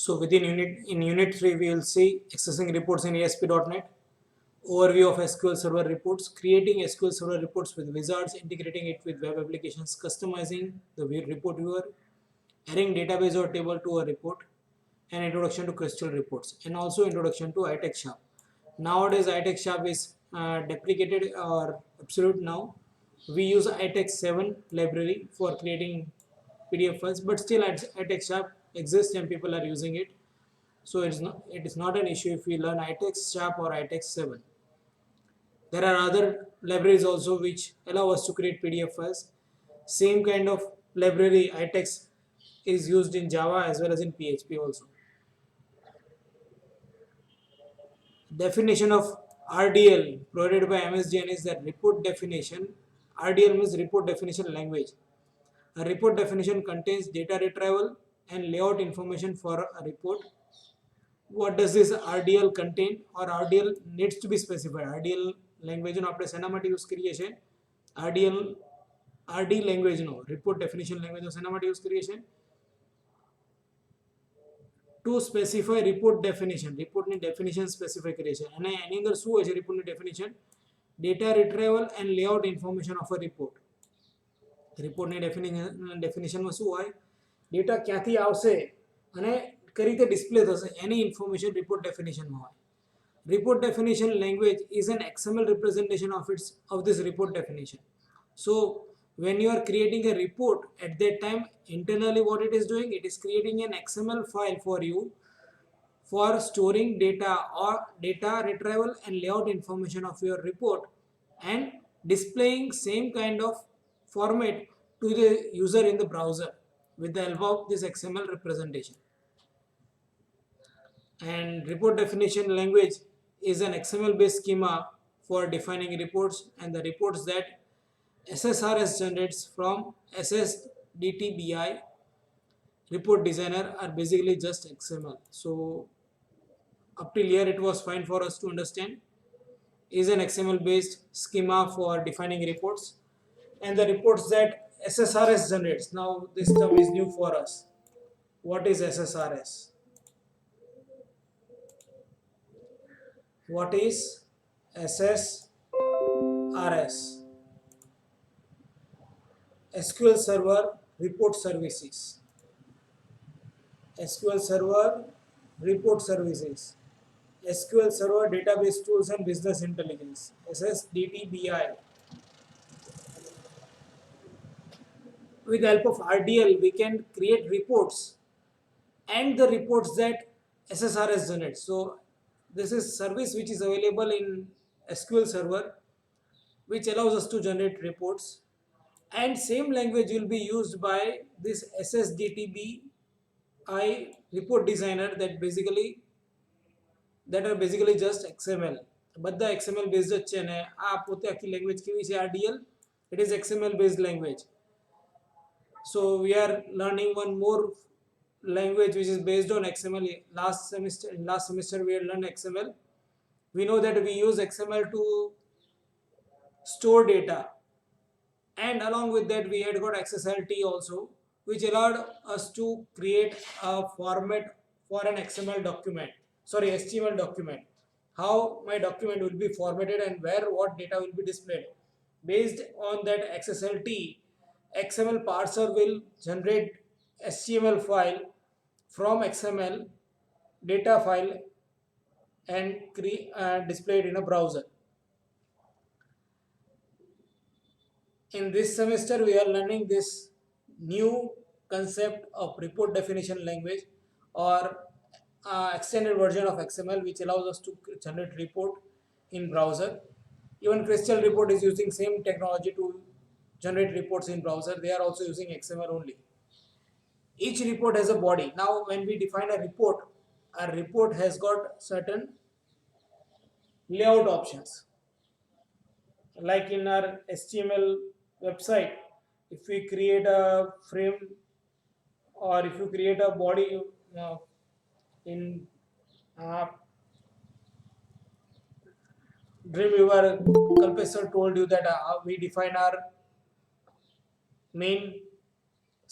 So within unit 3 we will see accessing reports in ASP.NET, overview of SQL Server reports, creating SQL Server reports with wizards, integrating it with web applications, customizing the report viewer, adding database or table to a report, and introduction to Crystal reports, and also introduction to iTex Sharp. Nowadays iTex Sharp is deprecated or obsolete now. We use iTex 7 library for creating PDF files, but still iTex Sharp exists and people are using it. So it is not an issue if we learn iTex Sharp or iTex 7. There are other libraries also which allow us to create PDF files. Same kind of library iTex is used in Java as well as in PHP also. Definition of RDL provided by MSDN is that report definition. RDL means report definition language. A report definition contains data retrieval and layout information for a report. What does this RDL contain, or RDL needs to be specified? RDL language નો આપણે શેના માટે use કરીએ છીએ? RD language નો report definition language નો શેના માટે use કરીએ છીએ? To specify report definition. report ની definition specify કરીએ છીએ અને એની અંદર શું હોય છે report ની definition? Data retrieval and layout information of a report. report ની definition માં શું હોય? ડેટા ક્યાંથી આવશે અને કઈ રીતે ડિસ્પ્લે થશે એની ઇન્ફોર્મેશન રિપોર્ટ ડેફિનેશનમાં હોય. Report definition language is an XML representation of this report definition. So when you are creating a report, at that time internally what it is doing, it is creating an XML file for you for storing data or data retrieval and layout information of your report and displaying same kind of format to the user in the browser with the help of this XML representation. And report definition language is an XML based schema for defining reports, and the reports that SSRS generates from SSDTBI report designer are basically just XML. So up till here it was fine for us to understand. Is an XML based schema for defining reports, and the reports that SSRS generates. Now this term is new for us. What is SSRS? What is SSRS? SQL Server Report Services. SQL Server Report Services. SQL Server Database Tools and Business Intelligence. SSDTBI. With the help of RDL, we can create reports and the reports that SSRS generates. So this is service which is available in SQL Server, which allows us to generate reports, and same language will be used by this SSDTBI report designer that are basically just XML. બધા XML based જ છે ને આ પોતે આખી language કેવી છે RDL? It is XML based language. So we are learning one more language which is based on XML. Last semester we had learned XML. We know that we use XML to store data, and along with that we had got XSLT also, which allowed us to create a format for an XML document, sorry, HTML document. How my document will be formatted and where what data will be displayed. Based on that XSLT, XML parser will generate HTML file from XML data file and display it in a browser. In this semester we are learning this new concept of report definition language, or extended version of XML, which allows us to generate report in browser. Even Crystal report is using same technology to generate reports in browser. They are also using XML only. Each report has a body. Now when we define a report has got certain layout options. Like in our HTML website, if we create a frame or if you create a body in Dreamweaver, Kalpesh sir told you that we define our main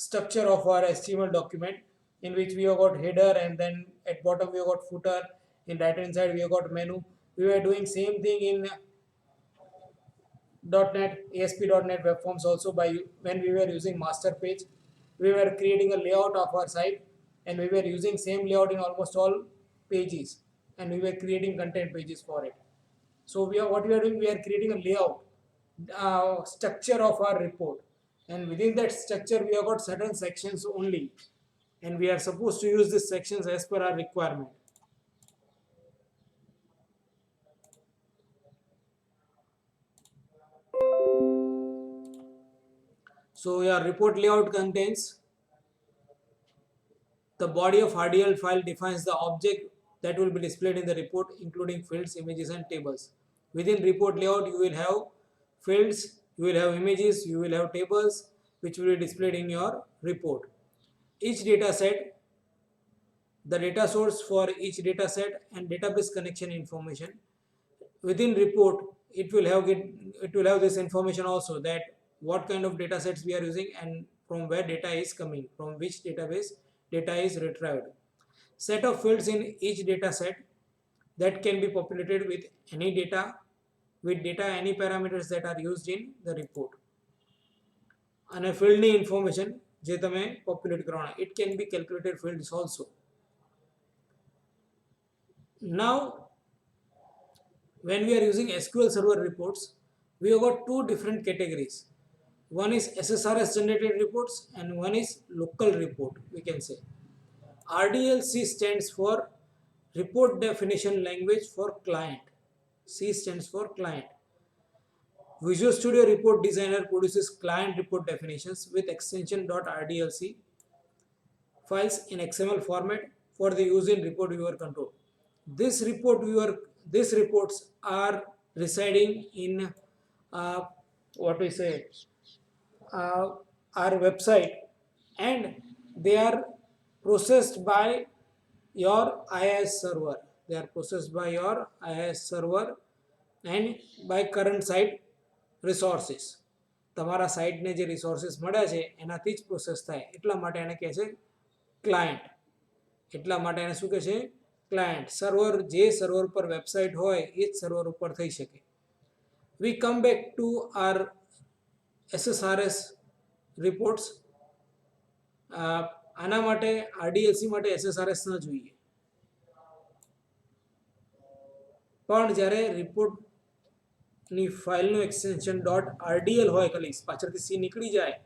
structure of our HTML document in which we have got header, and then at bottom we have got footer, in right hand side we have got menu. We were doing same thing in .NET, ASP.NET Web Forms also. By when we were using master page, we were creating a layout of our site, and we were using same layout in almost all pages, and we were creating content pages for it. So what we are doing, we are creating a layout, structure of our report, and within that structure we have got certain sections only, and we are supposed to use these sections as per our requirement. So your report layout contains the body of RDL file defines the object that will be displayed in the report, including fields, images, and tables. Within report layout, you will have fields, you will have images, you will have tables, which will be displayed in your report. Each data set, the data source for each data set, and database connection information. Within report, it will have this information also, that what kind of data sets we are using and from where data is coming, from which database data is retrieved. Set of fields in each data set that can be populated with any data, any parameters that are used in the report. And a field information જે તમે populate કરવાના, it can be calculated fields also. Now when we are using SQL Server reports, we have got two different categories. One is SSRS generated reports and one is local report, we can say. RDLC stands for Report Definition Language for Client. C stands for client. Visual Studio Report Designer produces client report definitions with extension .rdlc files in XML format for the use in report viewer control. These reports are residing in our website, and they are processed by your IIS server. They are processed by your IIS server and by current site resources. તમારા સાઇટને જે resources મળ્યા છે એનાથી જ process થાય, એટલા માટે એને કહે છે ક્લાયન્ટ. એટલા માટે એને શું કહે છે? ક્લાયન્ટ. સર્વર જે સર્વર પર વેબસાઇટ હોય એ જ સર્વર ઉપર થઈ શકે. We come back to our SSRS reports. આના માટે RDLC માટે SSRS ન જોઈએ, પણ જ્યારે રિપોર્ટની ફાઇલનું એક્સટેન્શન .rdl હોય, ખાલી પાછળથી C નીકળી જાય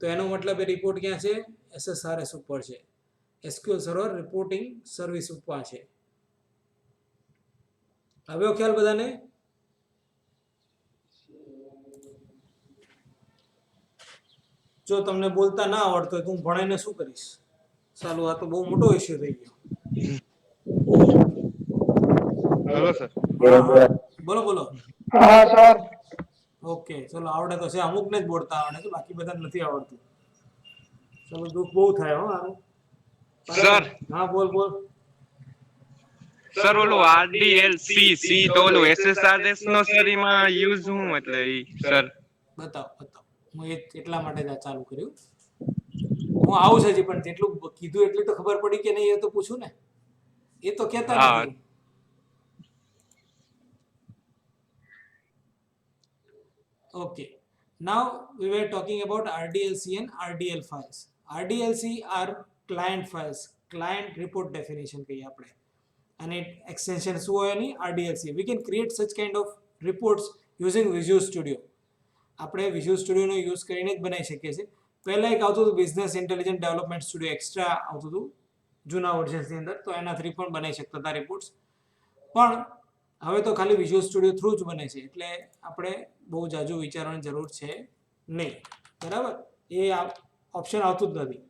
તો એનો મતલબ એ રિપોર્ટ ક્યાં છે? SSRS ઉપર છે, SQL સર્વર રિપોર્ટિંગ સર્વિસ ઉપર છે. આવ્યો ખ્યાલ બધાને? જો તમને બોલતા ના આવડતો હોય તો હું ભણાઈને શું કરીશ? ચાલો, આ તો બહુ મોટો ઇશ્યુ થઈ ગયો. Hello sir. બોલો બોલો. હા સર. ઓકે, ચલો, આવડે તો છે, અમુકને જ બોલતા આવડે છે, બાકી બધાને નથી આવડતું. ચલો, દુઃખ બહુ થાય હો આનું. સર. હા, બોલ બોલ. સર ઓલું RDLC તો ઓલું SSRS નો સરીમાં યુઝ હું એટલે ઈ સર બતાવ. હું એટલા માટે જ આ ચાલુ કર્યું. હું આવું છે હજી, પણ જેટલું કીધું એટલી તો ખબર પડી કે નહીં એ તો પૂછું ને. એ તો કહેતા નથી. Okay, now we were talking about RDLC and RDL files. RDLC are client files, client report definition કહીએ આપણે, અને extension શું હોય એની? RDLC. We can create such kind of reports using Visual Studio. આપણે Visual Studio નો use કરીને જ બનાવી શકીએ છીએ. પહેલા એક આવતું હતું business intelligent development studio, extra આવતું હતું જૂના વર્ઝન્સની અંદર, તો એના થ્રી પણ બનાવી શકતા હતા રિપોર્ટ્સ. પણ હવે તો ખાલી વિઝ્યુઅલ સ્ટુડિયો થ્રુ જ બને છે, એટલે આપણે બહુ જાજુ વિચારવાની જરૂર છે નહીં. બરાબર? એ ઓપ્શન આવતું જ નથી.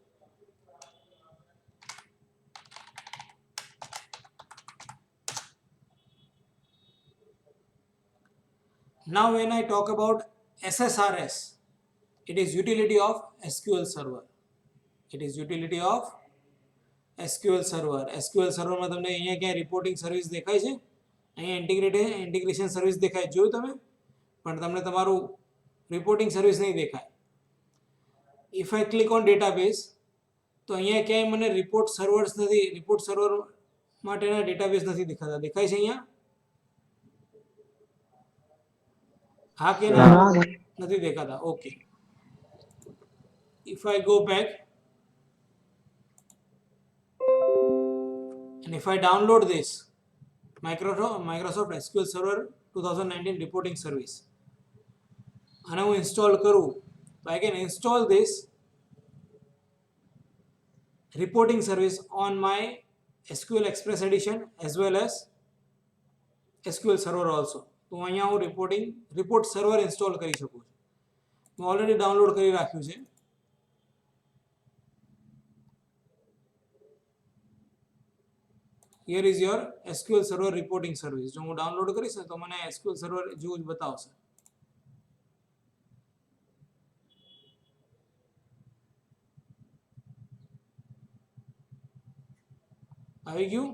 Now when I talk about SSRS, it is utility of SQL Server. It is utility of SQL Server. SQL Server માં તમને અહીંયા ક્યાં રિપોર્ટિંગ સર્વિસ દેખાય છે? અહીંયા ઇન્ટિગ્રેશન સર્વિસ દેખાય, જોયું તમે? પણ તમને તમારું રિપોર્ટિંગ સર્વિસ નહીં દેખાય. If I click on database, તો તો અહીંયા ક્યાંય મને રિપોર્ટ સર્વર્સ નથી, રિપોર્ટ સર્વર માટેના ડેટાબેઝ નથી દેખાતા. દેખાય છે અહીંયા? હા કે ના? નથી દેખાતા. Okay, if I go back and if I download this Microsoft SQL Server 2019 reporting service અને હું ઇન્સ્ટોલ કરું તો I can install this reporting service on my SQL Express edition as well as SQL Server also. તો અહીંયા હું report server install કરી શકું છું. હું ઓલરેડી ડાઉનલોડ કરી રાખ્યું છે. Here is your SQL Server reporting service. જો હું ડાઉનલોડ કરીશ ને તો મને SQL Server જેવું જ બતાવશે. આવી ગયું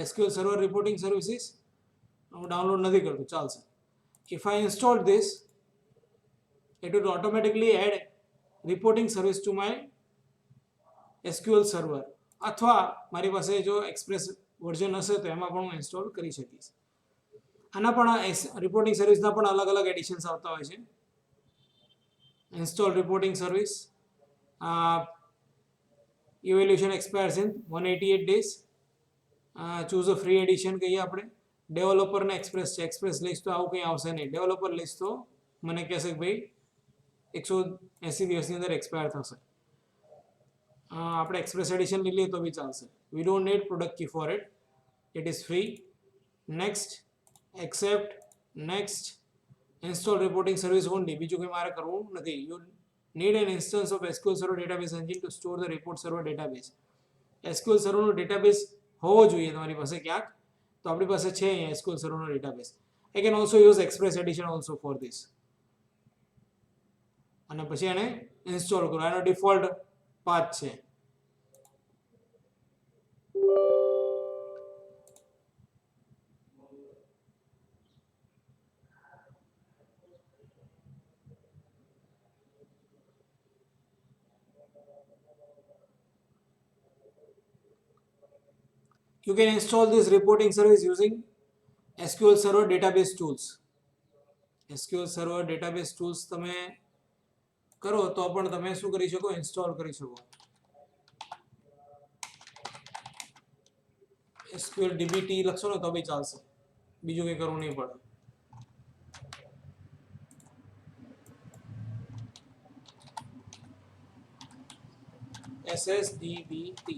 SQL Server reporting services. હું ડાઉનલોડ નથી કરતો, ચાલશે. If I install this, it will automatically add reporting service to my SQL Server. અથવા મારી પાસે જો એક્સપ્રેસ વર્ઝન હશે તો એમાં પણ હું ઇન્સ્ટોલ કરી શકીશ. આના પણ રિપોર્ટિંગ સર્વિસના પણ અલગ અલગ એડિશન્સ આવતા હોય છે. Install reporting service, evaluation expires in 188 days. Choose a free edition કહીએ આપણે. ડેવલપરને એક્સપ્રેસ છે, એક્સપ્રેસ લઈશ તો આવું કંઈ આવશે નહીં. ડેવલપર લઈશ તો મને કહેશે કે ભાઈ 180 દિવસની અંદર એક્સપાયર થશે. આપણે એક્સપ્રેસ એડિશન લઈ લઈએ તો બી ચાલશે. We don't need product key for it, it is free. Next, accept, next. Install reporting service only, બીજું કંઈ મારે કરવું નથી. You need an instance of SQL server database engine to store the report server database. SQL સર્વરનો database હોવો જોઈએ તમારી પાસે ક્યાંક. તો આપણી પાસે છે અહીંયા SQL સર્વરનો database. I can also use express edition also for this. અને પછી એને ઇન્સ્ટોલ કરો. એનો ડિફોલ્ટ પાથ છે. You can install this reporting service using SQL Server database tools. SQL Server database tools તમે કરો તો પણ તમે શું કરી શકો? ઇન્સ્ટોલ કરી શકો. SQL DBT લખશો ને તો બી ચાલશે, બીજું કંઈ કરવું નહીં પડે. SSDBT.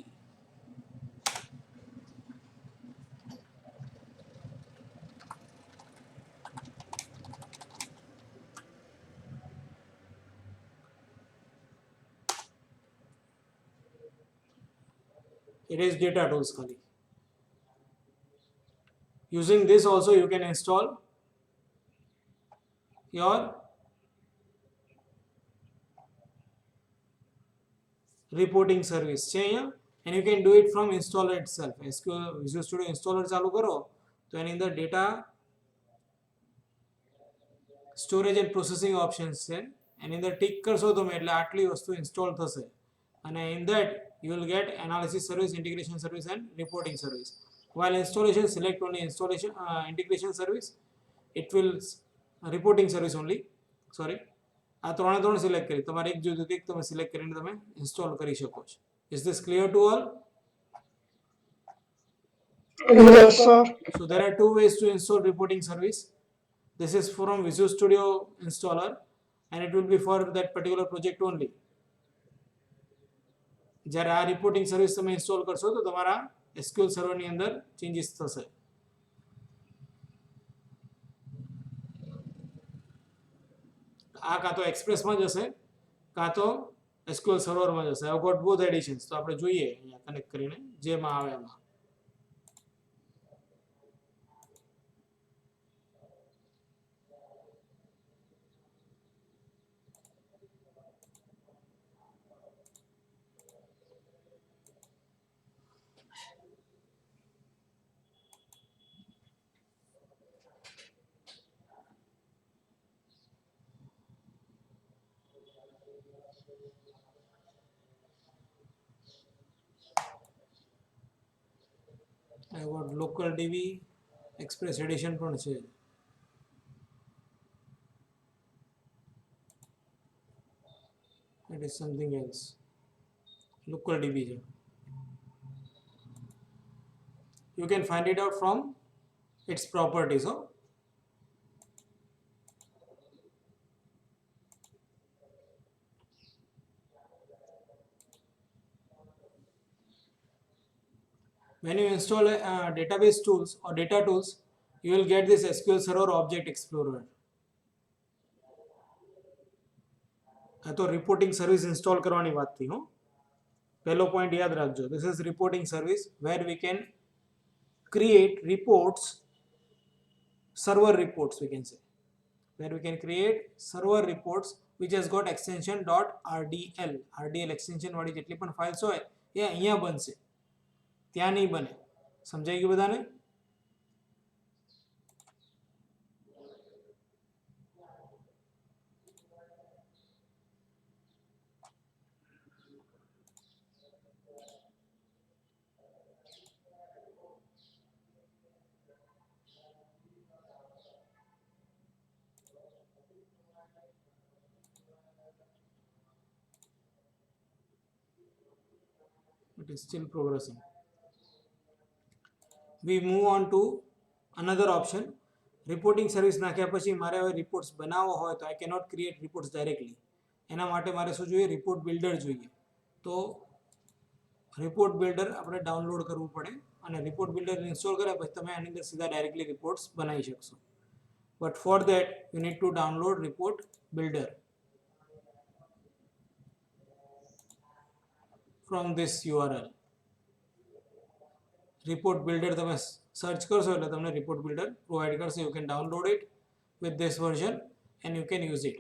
It is data tools ખાલી. Using this also you can install your reporting service છે અહીંયા, and you can do it from installer itself. SQL Visual Studio installer ચાલુ કરો તો એની અંદર data storage and processing options છે. એની અંદર tick કરશો તમે એટલે આટલી વસ્તુ ઇન્સ્ટોલ થશે. અને in that you will get analysis service, integration service and reporting service. While installation, select only installation, integration service. It will reporting service only. Sorry, આ ત્રણે સિલેક્ટ કરી તમારે એક જોઈતું એક તમે સિલેક્ટ કરીને તમે ઇન્સ્ટોલ કરી શકો છો. Is this clear to all? Yes, sir. So there are two ways to install reporting service. This is from Visual Studio installer and it will be for that particular project only. જ્યારે આ reporting service તમે install કરશો તો તમારા SQL સર્વરની અંદર changes થશે. આ કાં તો એક્સપ્રેસમાં જશે કાં તો SQL સર્વરમાં જશે. I got both editions. તો આપણે જોઈએ અહીંયા કનેક્ટ કરીને જેમાં આવે એમાં. I got local DB, express edition પણ છે. It is something else. Local DB છે. You can find it out from its properties. When you install database tools or data tools, you will get this SQL Server Object Explorer. આ તો reporting service install કરવાની વાત થઈ. પહેલો point યાદ રાખજો. This is reporting service where we can create reports, server reports we can say, where we can create server reports which has got extension .rdl. rdl extension વાળી જેટલી પણ files હોય એ અહીંયા બનશે, ત્યાં નહીં બને. સમજાઈ ગયું બધાને? It is still progressing. We move on to another option. Reporting service નાખ્યા પછી મારે હવે રિપોર્ટ્સ બનાવવો હોય તો I cannot create reports directly. એના માટે મારે શું જોઈએ? રિપોર્ટ બિલ્ડર જોઈએ. તો રિપોર્ટ બિલ્ડર આપણે ડાઉનલોડ કરવું પડે અને રિપોર્ટ બિલ્ડર ઇન્સ્ટોલ કર્યા પછી તમે આની અંદર સીધા ડાયરેક્ટલી રિપોર્ટ્સ બનાવી શકશો. But for that you need to download report builder from this URL. Report builder તમે સર્ચ કરશો એટલે તમને report builder પ્રોવાઈડ કરશે. You can download it with this version and you can use it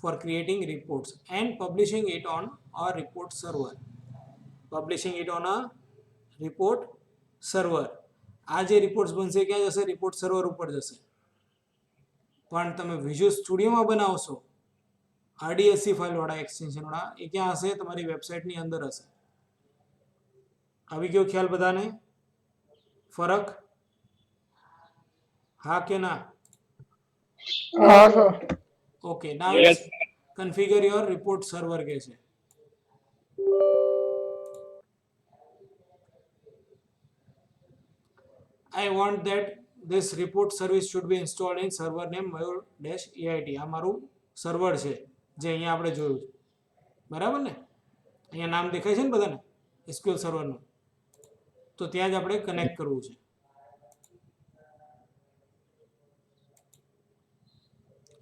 for creating reports and publishing it on our report server. Publishing it on a report server. આ જે reports બનશે ક્યાં જશે? Report server ઉપર જશે. પણ તમે visual સ્ટુડિયોમાં બનાવશો RDSC ફાઇલ વાળા એક્સટેન્શન વાળા, એ ક્યાં હશે? તમારી વેબસાઇટની અંદર હશે. આવી ગયો ખ્યાલ બધાને? ફરક હા કે ના? હા sir. Okay, now Yes. Configure your report server કે છે. I want that this report service should be installed in server name mayur-ait. આ મારું સર્વર છે જે અહીંયા આપણે જોયું છે, બરાબર ને? અહીંયા નામ દેખાય છે ને બધાને SQL સર્વરનું? તો ત્યાં જ આપણે કનેક્ટ કરવું છે.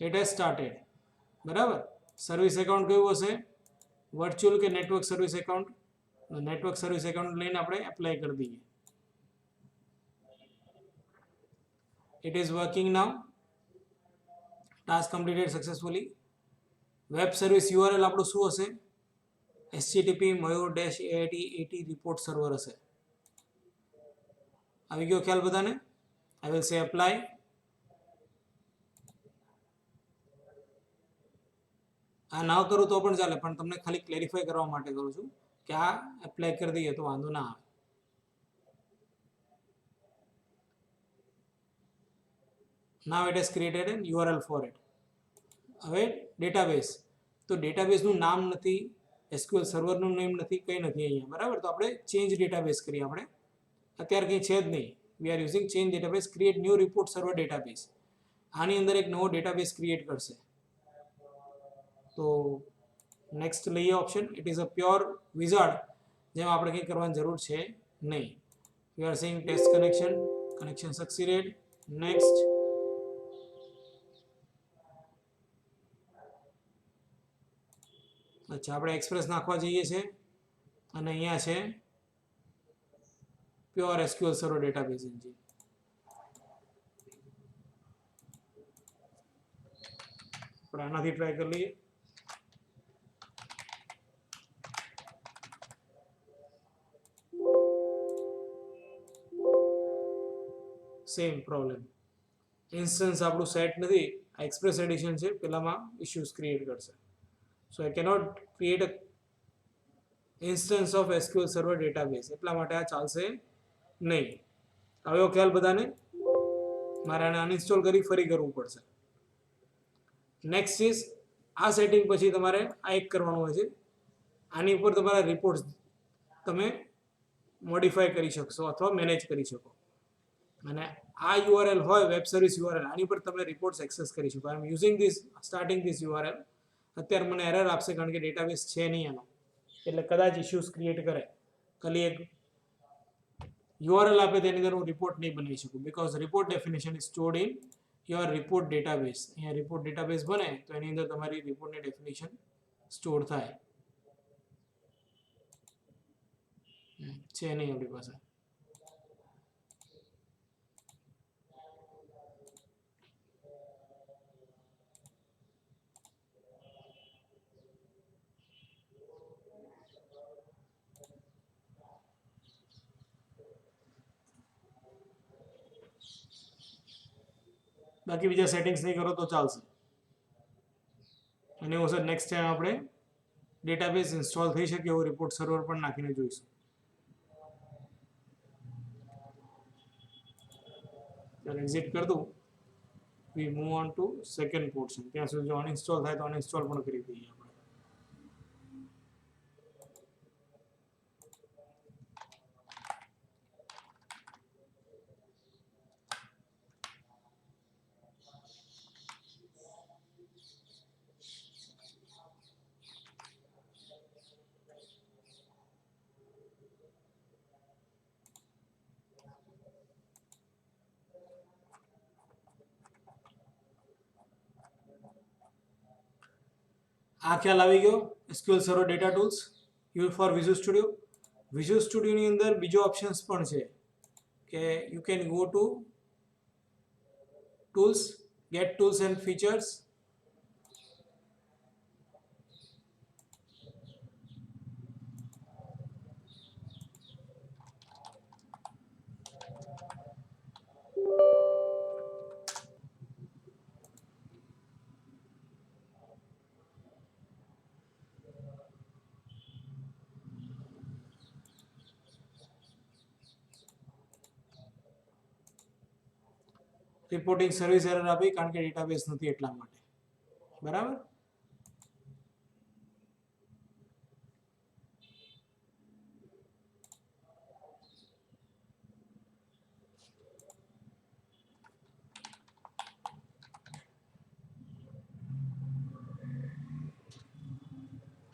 It has started. બરાબર. સર્વિસ એકાઉન્ટ કયું હશે? વર્ચ્યુઅલ કે network service account? Network service account લઈને આપણે એપ્લાય કરી દઈએ. It is working now. Task completed successfully. Web service URL આપણું શું હશે? http mayur-ait report server હશે. આવી ગયો ખ્યાલ બધાને? I will say apply. આ ના કરું તો પણ ચાલે, પણ તમને ખાલી ક્લેરિફાઈ કરવા માટે કરું છું કે આ એપ્લાય કરી દઈએ તો વાંધો ના આવે. Now it has created an URL for it. હવે ડેટાબેઝ, તો ડેટાબેઝનું નામ નથી, SQL સર્વરનું નેમ નથી, કંઈ નથી અહીંયા, બરાબર? તો આપણે ચેન્જ ડેટાબેઝ કરીએ. આપણે અત્યારે કંઈ છે જ નહીં. We R using change database, create new report server database. આની અંદર એક નવો ડેટાબેઝ ક્રિએટ કરશે. તો નેક્સ્ટ લઈએ option. It is a pure wizard, જેમાં આપણે કંઈ કરવાની જરૂર છે નહીં. We are saying test connection succeeded. Next. અચ્છા, આપણે એક્સપ્રેસ નાખવા જઈએ છીએ અને અહીંયા છે pure SQL server database engine. આપણે આનાથી ટ્રાય કરી લઈએ. Same problem. ઇન્સ્ટન્સ આપણું સેટ નથી, આ એક્સપ્રેસ એડિશન છે, પેલામાં ઇશ્યુઝ ક્રિએટ કરશે. So I cannot create a instance of SQL Server database. એટલા માટે આ ચાલશે નહીં. આવ્યો ખ્યાલ બધાને? મારે આને અનઇન્સ્ટોલ કરી ફરી કરવું પડશે. નેક્સ્ટ ઇઝ આ સેટિંગ પછી તમારે આ એક કરવાનું હોય છે. આની ઉપર તમારા રિપોર્ટ્સ તમે મોડિફાઈ કરી શકશો અથવા મેનેજ કરી શકો. અને આ યુઆરએલ હોય વેબ સર્વિસ યુઆરએલ, આની પર તમે રિપોર્ટ્સ એક્સેસ કરી શકો. I am using this starting this URL. અત્યારે મને એરર આપશે કારણ કે ડેટાબેઝ છે નહીં એનો, એટલે કદાચ ઇશ્યુઝ ક્રિએટ કરે. ખાલી એક યુઆરએલ આપે તેની અંદર હું રિપોર્ટ નહીં બનાવી શકું, because report definition is stored in your report database. અહીંયા રિપોર્ટ ડેટાબેઝ બને તો એની અંદર તમારી રિપોર્ટની ડેફિનેશન સ્ટોર થાય છે નહીં આપણી પાસે. બાકી બીજા સેટિંગ્સ નહીં કરો તો ચાલશે. અને એવું સર નેક્સ્ટ ટાઈમ આપણે ડેટાબેઝ ઇન્સ્ટોલ થઈ શકે એવો રિપોર્ટ સર્વર પણ નાખીને જોઈશું. ચાલો એક્ઝિટ કરી દઉં. વી move on to second portion. ત્યાં સુધી જો અનઇન્સ્ટોલ થાય તો અનઇન્સ્ટોલ પણ કરી દઈએ આપણે. આ ખ્યાલ આવી ગયો SQL server data tools use for visual studio. Visual સ્ટુડિયોની અંદર બીજો ઓપ્શન્સ પણ છે કે you can go to tools, get tools and features. Reporting service error આપી કારણ કે ડેટાબેઝ નથી એટલા માટે. બરાબર?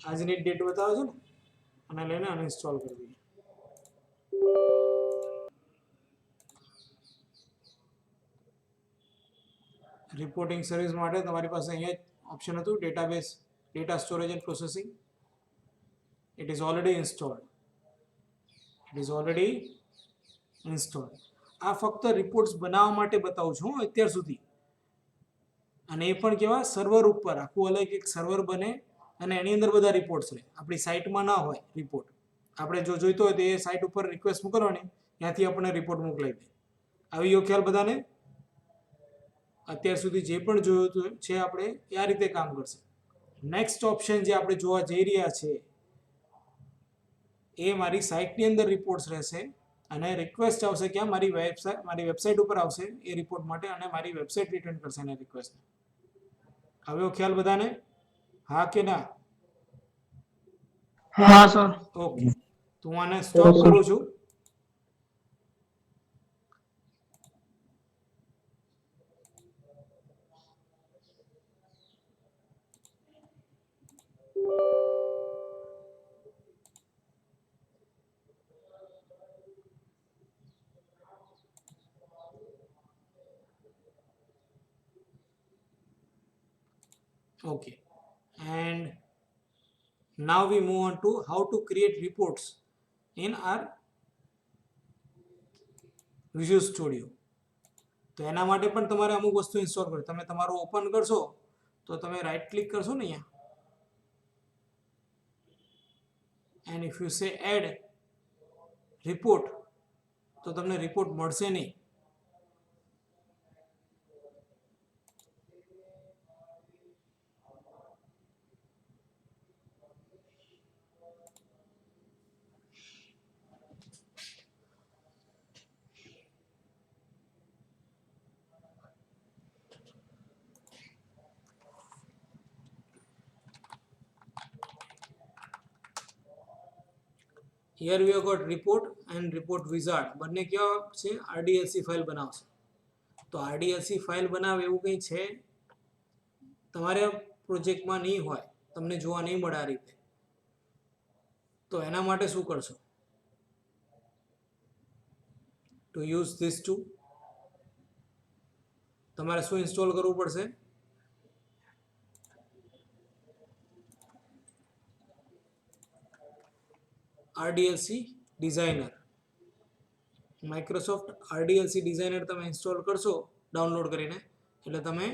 આજની ડેટ બતાવે છે ને, અને લઈને અનઇન્સ્ટોલ કરી દઈએ. રિપોર્ટિંગ સર્વિસ માટે તમારી પાસે અહીંયા ઓપ્શન હતું database data storage and processing. It is already installed. It is already installed. આ ફક્ત રિપોર્ટ્સ બનાવવા માટે બતાવું છું અત્યાર સુધી. અને એ પણ કેવા સર્વર ઉપર, આખું અલગ એક સર્વર બને અને એની અંદર બધા રિપોર્ટ્સ રહે. આપણી સાઇટમાં ના હોય રિપોર્ટ. આપણે જો જોઈતો હોય તો એ સાઇટ ઉપર રિક્વેસ્ટ મોકલવાની, ત્યાંથી આપણને રિપોર્ટ મોકલાવી દે. આવી ગયો ખ્યાલ બધાને? અત્યાર સુધી જે પણ જોયું છે આપણે એ આ રીતે કામ કરશે. નેક્સ્ટ ઓપ્શન જે આપણે જોવા જઈ રહ્યા છે એ મારી સાઇટની અંદર રિપોર્ટ્સ રહેશે અને રિક્વેસ્ટ આવશે ક્યાં? મારી વેબસાઇટ ઉપર આવશે એ રિપોર્ટ માટે અને મારી વેબસાઇટ રિટર્ન કરશે એના રિક્વેસ્ટ. આવ્યો ખ્યાલ બધાને? હા કે ના? હા સર. ઓકે, તો હું આને સ્ટોપ કરું છું. Okay, and now we move on to how to create reports in our Visual Studio. તો એના માટે પણ તમારે અમુક વસ્તુ ઇન્સ્ટોલ કરવી. તમે તમારું ઓપન કરશો તો તમે રાઈટ ક્લિક કરશો ને અહીંયા, and if you say add report તો તમને રિપોર્ટ મળશે નહીં. Here we have got report and report wizard, બંને કેવા છે? આરડીએલસી ફાઇલ બનાવશે. તો આરડીએલસી ફાઇલ બનાવે એવું કંઈ છે તમારા પ્રોજેક્ટમાં નહીં હોય, તમને જોવા નહીં મળે આ રીતે. તો એના માટે શું કરશો? ટુ યુઝ ધીસ ટુ તમારે શું ઇન્સ્ટોલ કરવું પડશે? આરડીએલસી ડિઝાઇનર. માઇક્રોસોફ્ટ આરડીએલસી ડિઝાઇનર તમે ઇન્સ્ટોલ કરશો ડાઉનલોડ કરીને, એટલે તમે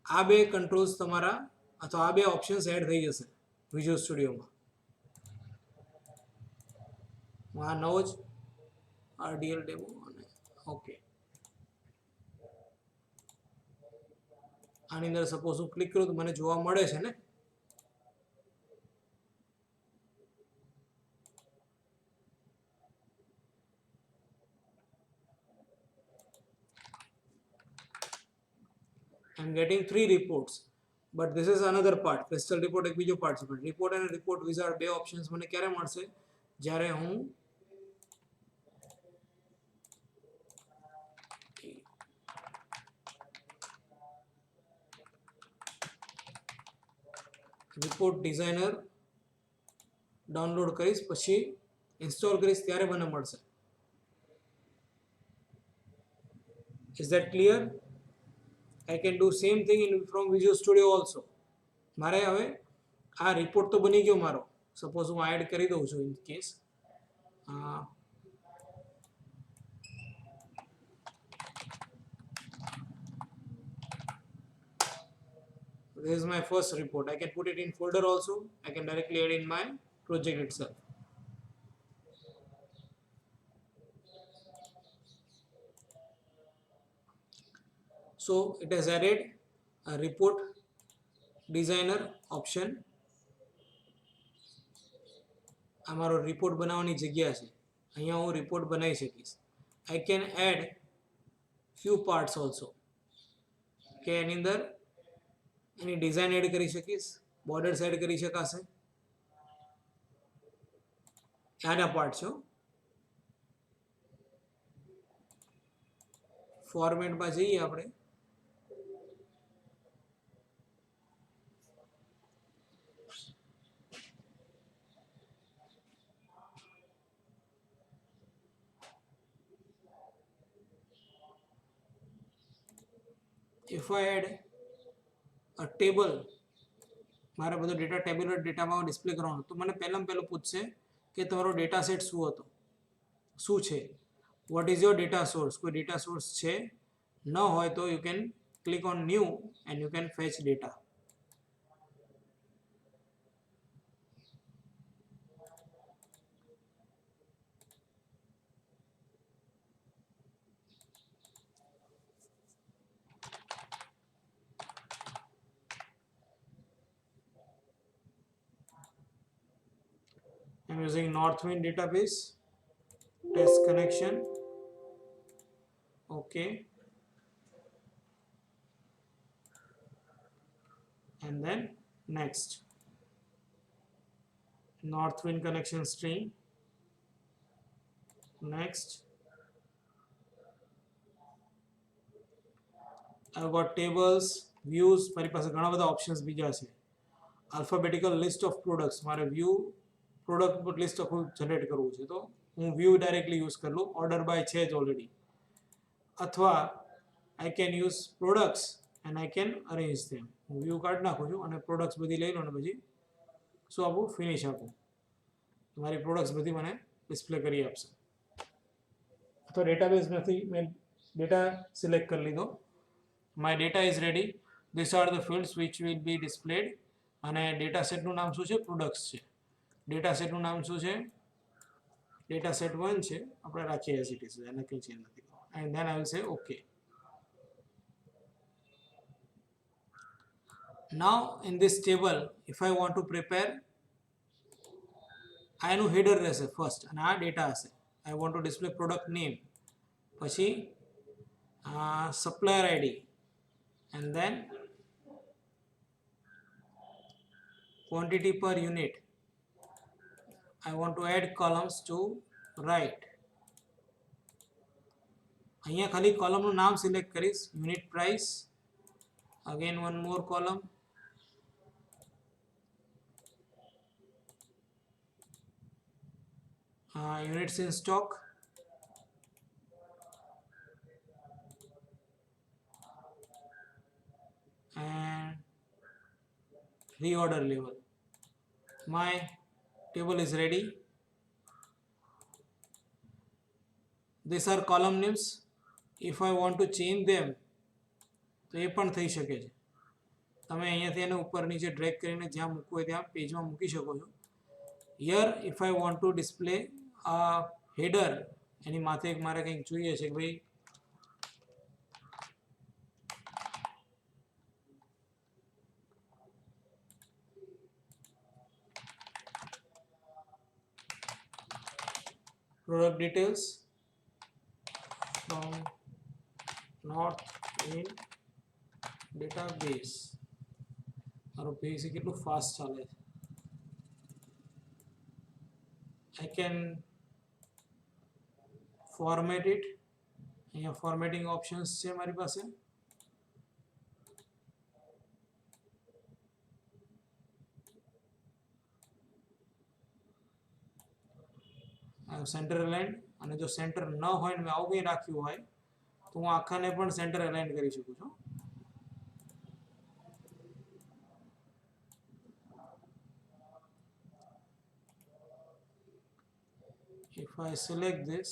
આ બે કંટ્રોલ્સ તમારા અથવા આ બે ઓપ્શન્સ એડ થઈ જશે વિઝ્યુઅલ સ્ટુડિયોમાં. આ નવો જ આરડીએલ ડેમો અને ઓકે. આની અંદર સપોઝ હું ક્લિક કરું તો મને જોવા મળે છે ને? I'm getting 3 reports, but this is another part. Crystal report એક બીજો પાર્ટ છે, પણ રિપોર્ટ અને રિપોર્ટ વિઝાર્ડ બે ઓપ્શન્સ મને ક્યારે મળશે? જ્યારે હું રિપોર્ટ ડિઝાઇનર ડાઉનલોડ કરીશ, પછી ઇન્સ્ટોલ કરીશ, ત્યારે મને મળશે. Is that clear? I can do same thing from Visual Studio also. મારે હવે આ રિપોર્ટ તો બની ગયો મારો, સપોઝ હું એડ કરી દઉં છું in case. This is my first report. I can put it in folder also. I can directly add in my project itself. So it has added a report designer option. અમારો report બનાવવાની જગ્યા છે, અહીંયા હું report બનાવી શકીશ. I can add few parts also, કે એની અંદર એની ડિઝાઇન એડ કરી શકીશ, બોર્ડર્સ એડ કરી શકાશે. આના પાર્ટ છે. ફોર્મેટમાં જઈએ આપણે. If I add a table, મારે બધો ડેટા ટેબ્યુલર ડેટામાં ડિસ્પ્લે કરવાનો, તો મને પહેલું પૂછશે કે તમારો ડેટા સેટ શું છે, what is your data source. કોઈ ડેટા સોર્સ છે? ન હોય તો you can click on new and you can fetch data. I'm using Northwind database, test connection, okay, and then next, Northwind connection string, next. I've got tables, views, મારી પાસે ઘણા બધા options બીજા છે. Alphabetical list of products, મારે view product list આખું generate કરવું છે, તો હું વ્યૂ ડાયરેક્ટલી યુઝ કરી લઉં. ઓર્ડર બાય છે જ ઓલરેડી. અથવા I can use products and I can arrange them. હું વ્યૂ કાઢી નાખું છું અને પ્રોડક્ટ્સ બધી લઈ લઉં અને પછી શું આપું? ફિનિશ આપું. મારી પ્રોડક્ટ્સ બધી મને ડિસ્પ્લે કરી આપશે. તો ડેટાબેઝમાંથી મેં ડેટા સિલેક્ટ કરી લીધો. My data is ready. This are the fields which will be ડિસ્પ્લેડ. અને ડેટા સેટનું નામ શું છે? પ્રોડક્ટ્સ છે. ડેટા સેટનું નામ શું છે? ડેટા સેટ 1 છે. આપણે રાખીએ એઝ ઇટ ઇઝ, એને કંઈ ચેન્જ નથી. એન્ડ ધેન આઈ વિલ સે okay. Now in this table, if I want to prepare, આનું હેડર રહેશે ફર્સ્ટ અને આ ડેટા હશે. I want to display product name, પછી supplier ID, and then quantity per unit. I want to add columns to right. અહીંયા ખાલી કોલમનું નામ select કરીશ, unit price, again one more column, units in stock, and reorder level. My table is ready. These are column names. If I want to change them, તો એ પણ થઈ શકે છે. તમે અહીંયાથી એને ઉપર નીચે ડ્રેગ કરીને જ્યાં મૂકવું હોય ત્યાં પેજમાં મૂકી શકો છો. Here if I want to display a header, એની માથે એક મારે કંઈક જોઈએ છે કે ભાઈ product details from not in database. મારો પેજ કેટલું ફાસ્ટ ચાલે છે. I can format it. અહીંયા formatting options છે મારી પાસે. સેન્ટર અલાઇન, અને જો સેન્ટર ન હોય ને મેં આવું કંઈ રાખ્યું હોય તો હું આખાને પણ સેન્ટર અલાઇન કરી શકું છું. If I select this,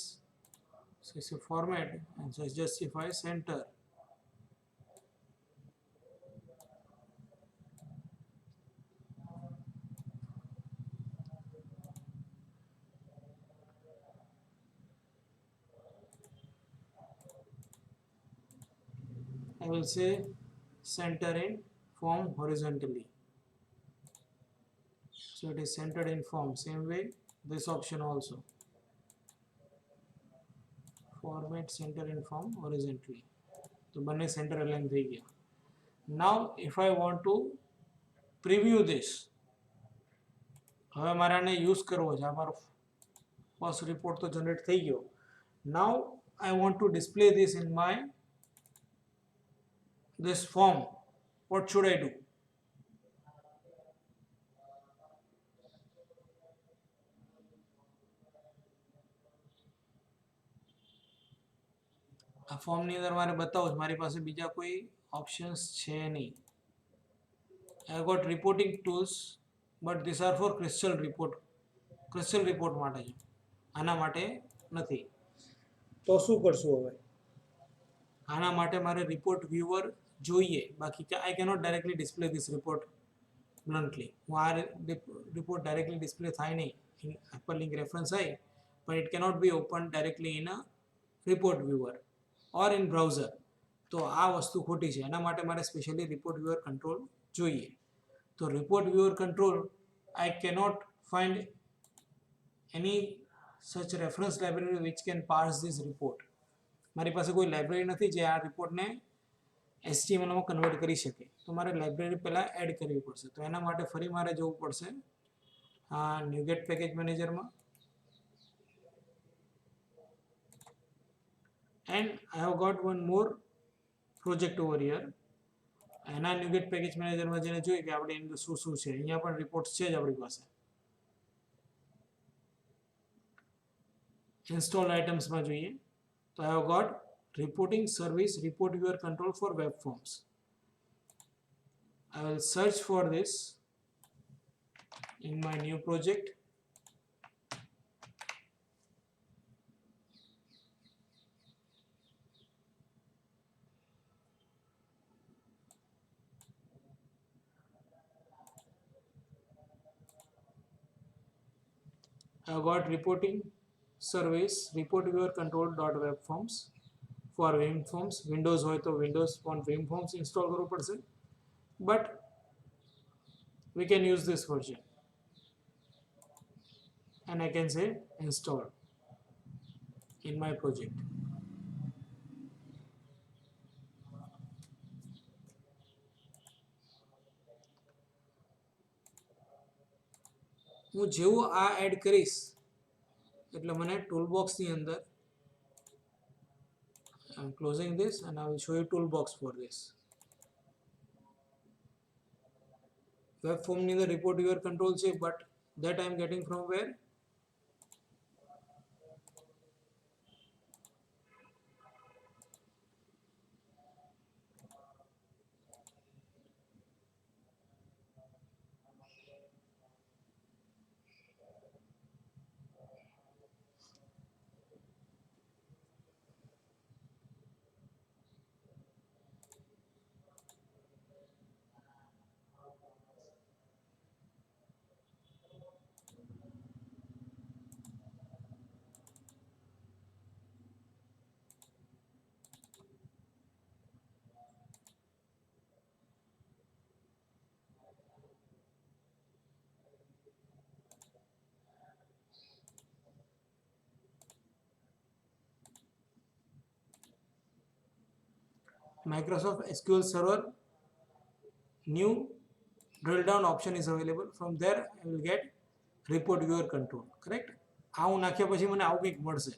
so it's a format and so justify center. I will say center in form horizontally. So it is centered in form. Same way, this option also. Format center in form horizontally. So બંને center align થઈ ગયા. Now if I want to preview this, હવે મારે આને use કરવો છે. આ મારો ફર્સ્ટ રિપોર્ટ તો જનરેટ થઈ ગયો. Now I want to display this in my this form. What should I do? આ ફોર્મની અંદર મારે બતાવું મારી પાસે બીજા કોઈ ઓપ્શન્સ છે નહીં. I have got reporting tools, but these are for crystal report માટે છે, આના માટે નથી. તો શું કરશું હવે? આના માટે મારે રિપોર્ટ વ્યુઅર જોઈએ. બાકી I cannot directly display this report bluntly. હું આ રિપોર્ટ ડાયરેક્ટલી ડિસ્પ્લે થાય નહીં. હાઇપરલિંક રેફરન્સ હોય, but it cannot be opened directly in a report viewer or in browser. તો આ વસ્તુ ખોટી છે. એના માટે મારે સ્પેશિયલી રિપોર્ટ વ્યુઅર કંટ્રોલ જોઈએ. તો report viewer control I cannot find any such reference library which can parse this report. મારી પાસે કોઈ લાઇબ્રેરી નથી જે આ રિપોર્ટને HTML માં કન્વર્ટ કરી શકે. તો મારે લાઇબ્રેરી પહેલાં એડ કરવી પડશે. તો એના માટે ફરી મારે જવું પડશે NuGet પેકેજ મેનેજરમાં. And I have got one more project over here. એના NuGet પેકેજ મેનેજરમાં જઈને જોઈએ કે આપણે એની શું શું છે. અહીંયા પણ રિપોર્ટ્સ છે જ આપણી પાસે. ઇન્સ્ટોલ આઇટમ્સમાં જોઈએ તો I have got reporting service report viewer control for web forms. I will search for this in my new project. I have got reporting service report viewer control dot web forms for Vim forms. Windows હોય તો Windows on Vim forms install કરવું પડશે, but we can use this version and I can say install in my project. હું જેવું આ add કરીશ એટલે મને ટૂલબોક્સ ની અંદર I'm closing this and I will show you toolbox for this. Web form ની અંદર report viewer control છે, but that I am getting from where? Microsoft SQL Server new drill down option is available. From there I will get report viewer control. Correct? આ હું નાખ્યા પછી મને આવું કંઈક મળશે.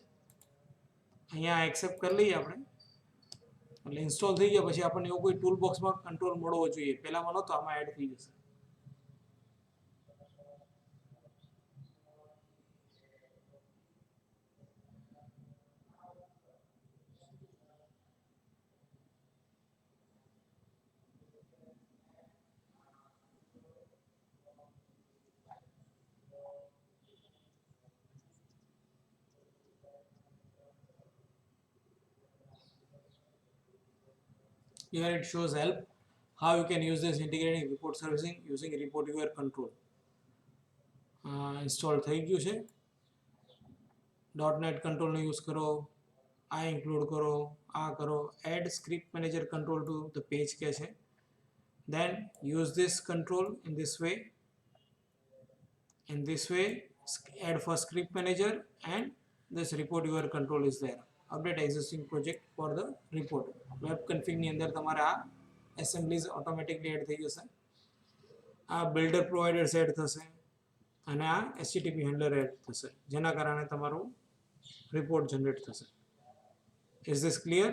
અહીંયા એક્સેપ્ટ કરી લઈએ આપણે એટલે ઇન્સ્ટોલ થઈ ગયા પછી આપણને એવો કોઈ ટૂલ બોક્સમાં કંટ્રોલ મળવો જોઈએ. પહેલામાં નહોતો, આમાં એડ થઈ જશે. Here it shows help how you can use this integrating report servicing using report viewer control. Install થઈ ગયું છે. .NET control નો use કરો, આ include કરો, આ કરો, add script manager control to the page કે છે. Then use this control in this way. In this way, add for script manager and this report viewer control is there. Update existing project for the report. Web config ની અંદર તમારે આ assemblies automatically add થઈ જશે. આ builder providers add થશે અને આ HTTP handler add થશે, જેના કારણે તમારું report generate થશે. Is this clear?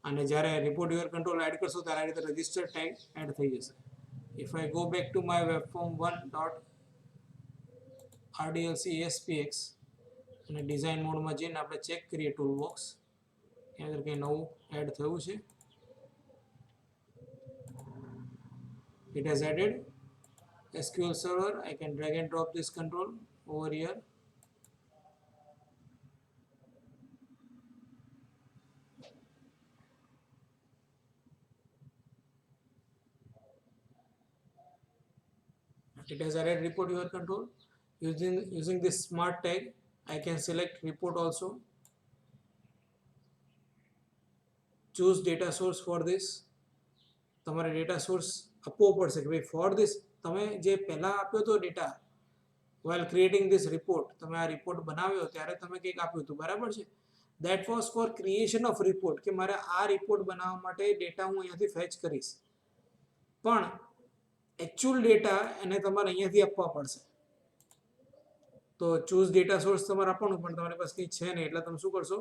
અને જ્યારે report viewer control add કરશો ત્યારે આ રીતે register tag add થઈ જશે. If I go back to my webform1.rdlc.aspx અને ડિઝાઇન મોડમાં જઈને આપણે ચેક કરીએ ટૂલ બોક્સ એની અંદર કંઈ નવું એડ થયું છે. It has added SQL Server. I can drag and drop this control over here. It has added report viewer control. Using this smart tag, I can select report also. Choose data source for this. તમારે data source આપવો પડશે કે ભાઈ for this તમે જે પહેલાં આપ્યો હતો data while creating this report, તમે આ રિપોર્ટ બનાવ્યો ત્યારે તમે કંઈક આપ્યું હતું, બરાબર છે. That was for creation of report, કે મારે આ રિપોર્ટ બનાવવા માટે ડેટા હું અહીંયાથી ફેચ કરીશ, પણ એકચ્યુઅલ ડેટા એને તમારે અહીંયાથી આપવા પડશે. તો ચૂઝ ડેટા સોર્સ તમારે આપવાનું, પણ તમારી પાસે કંઈ છે નહીં એટલે તમે શું કરશો?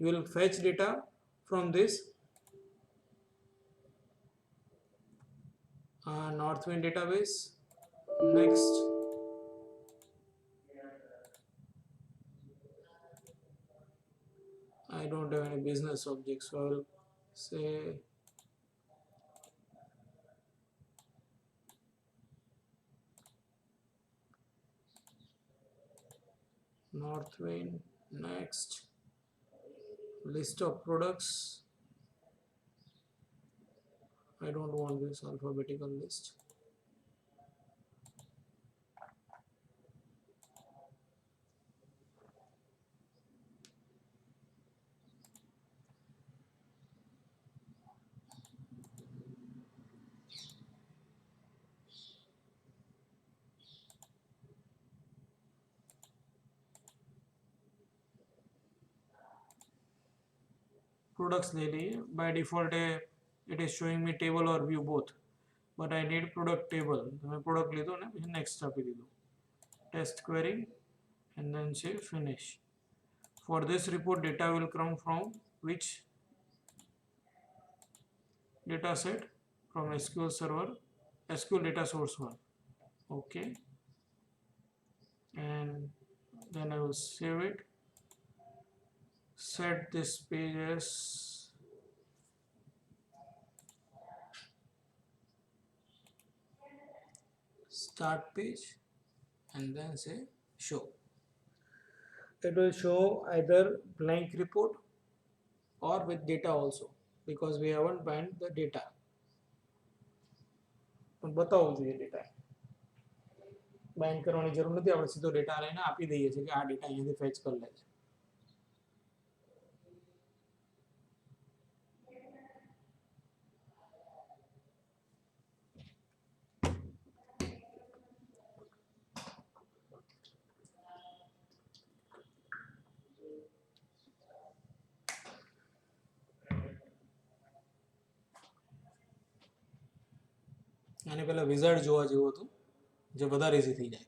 You will fetch data from this Northwind database. Next, I don't have any business objects, so I will say Northwind. Next, list of products. I don't want this alphabetical list. Products ले लिए. By default it is showing me table or view both, but I need product table. मैं product લીધો ને પછી next આપી દીધું. test query, and then say finish. For this report, data will come from which data set? From SQL server, SQL data source 1. Okay, and then I will save it. Set this page as start page and then say show. It will show either blank report or with data also, because we haven't bind the data. પણ બતાવવું જોઈએ data bind કરવાની જરૂર નથી, આપણે સીધો data લઈને આપી દઈએ છીએ કે આ ડેટા અહીંયાથી ફેચ કરી લે છે. આને પહેલા વિઝાર્ડ જોવા જેવું હતું જે વધારે ઇઝી થઈ જાય.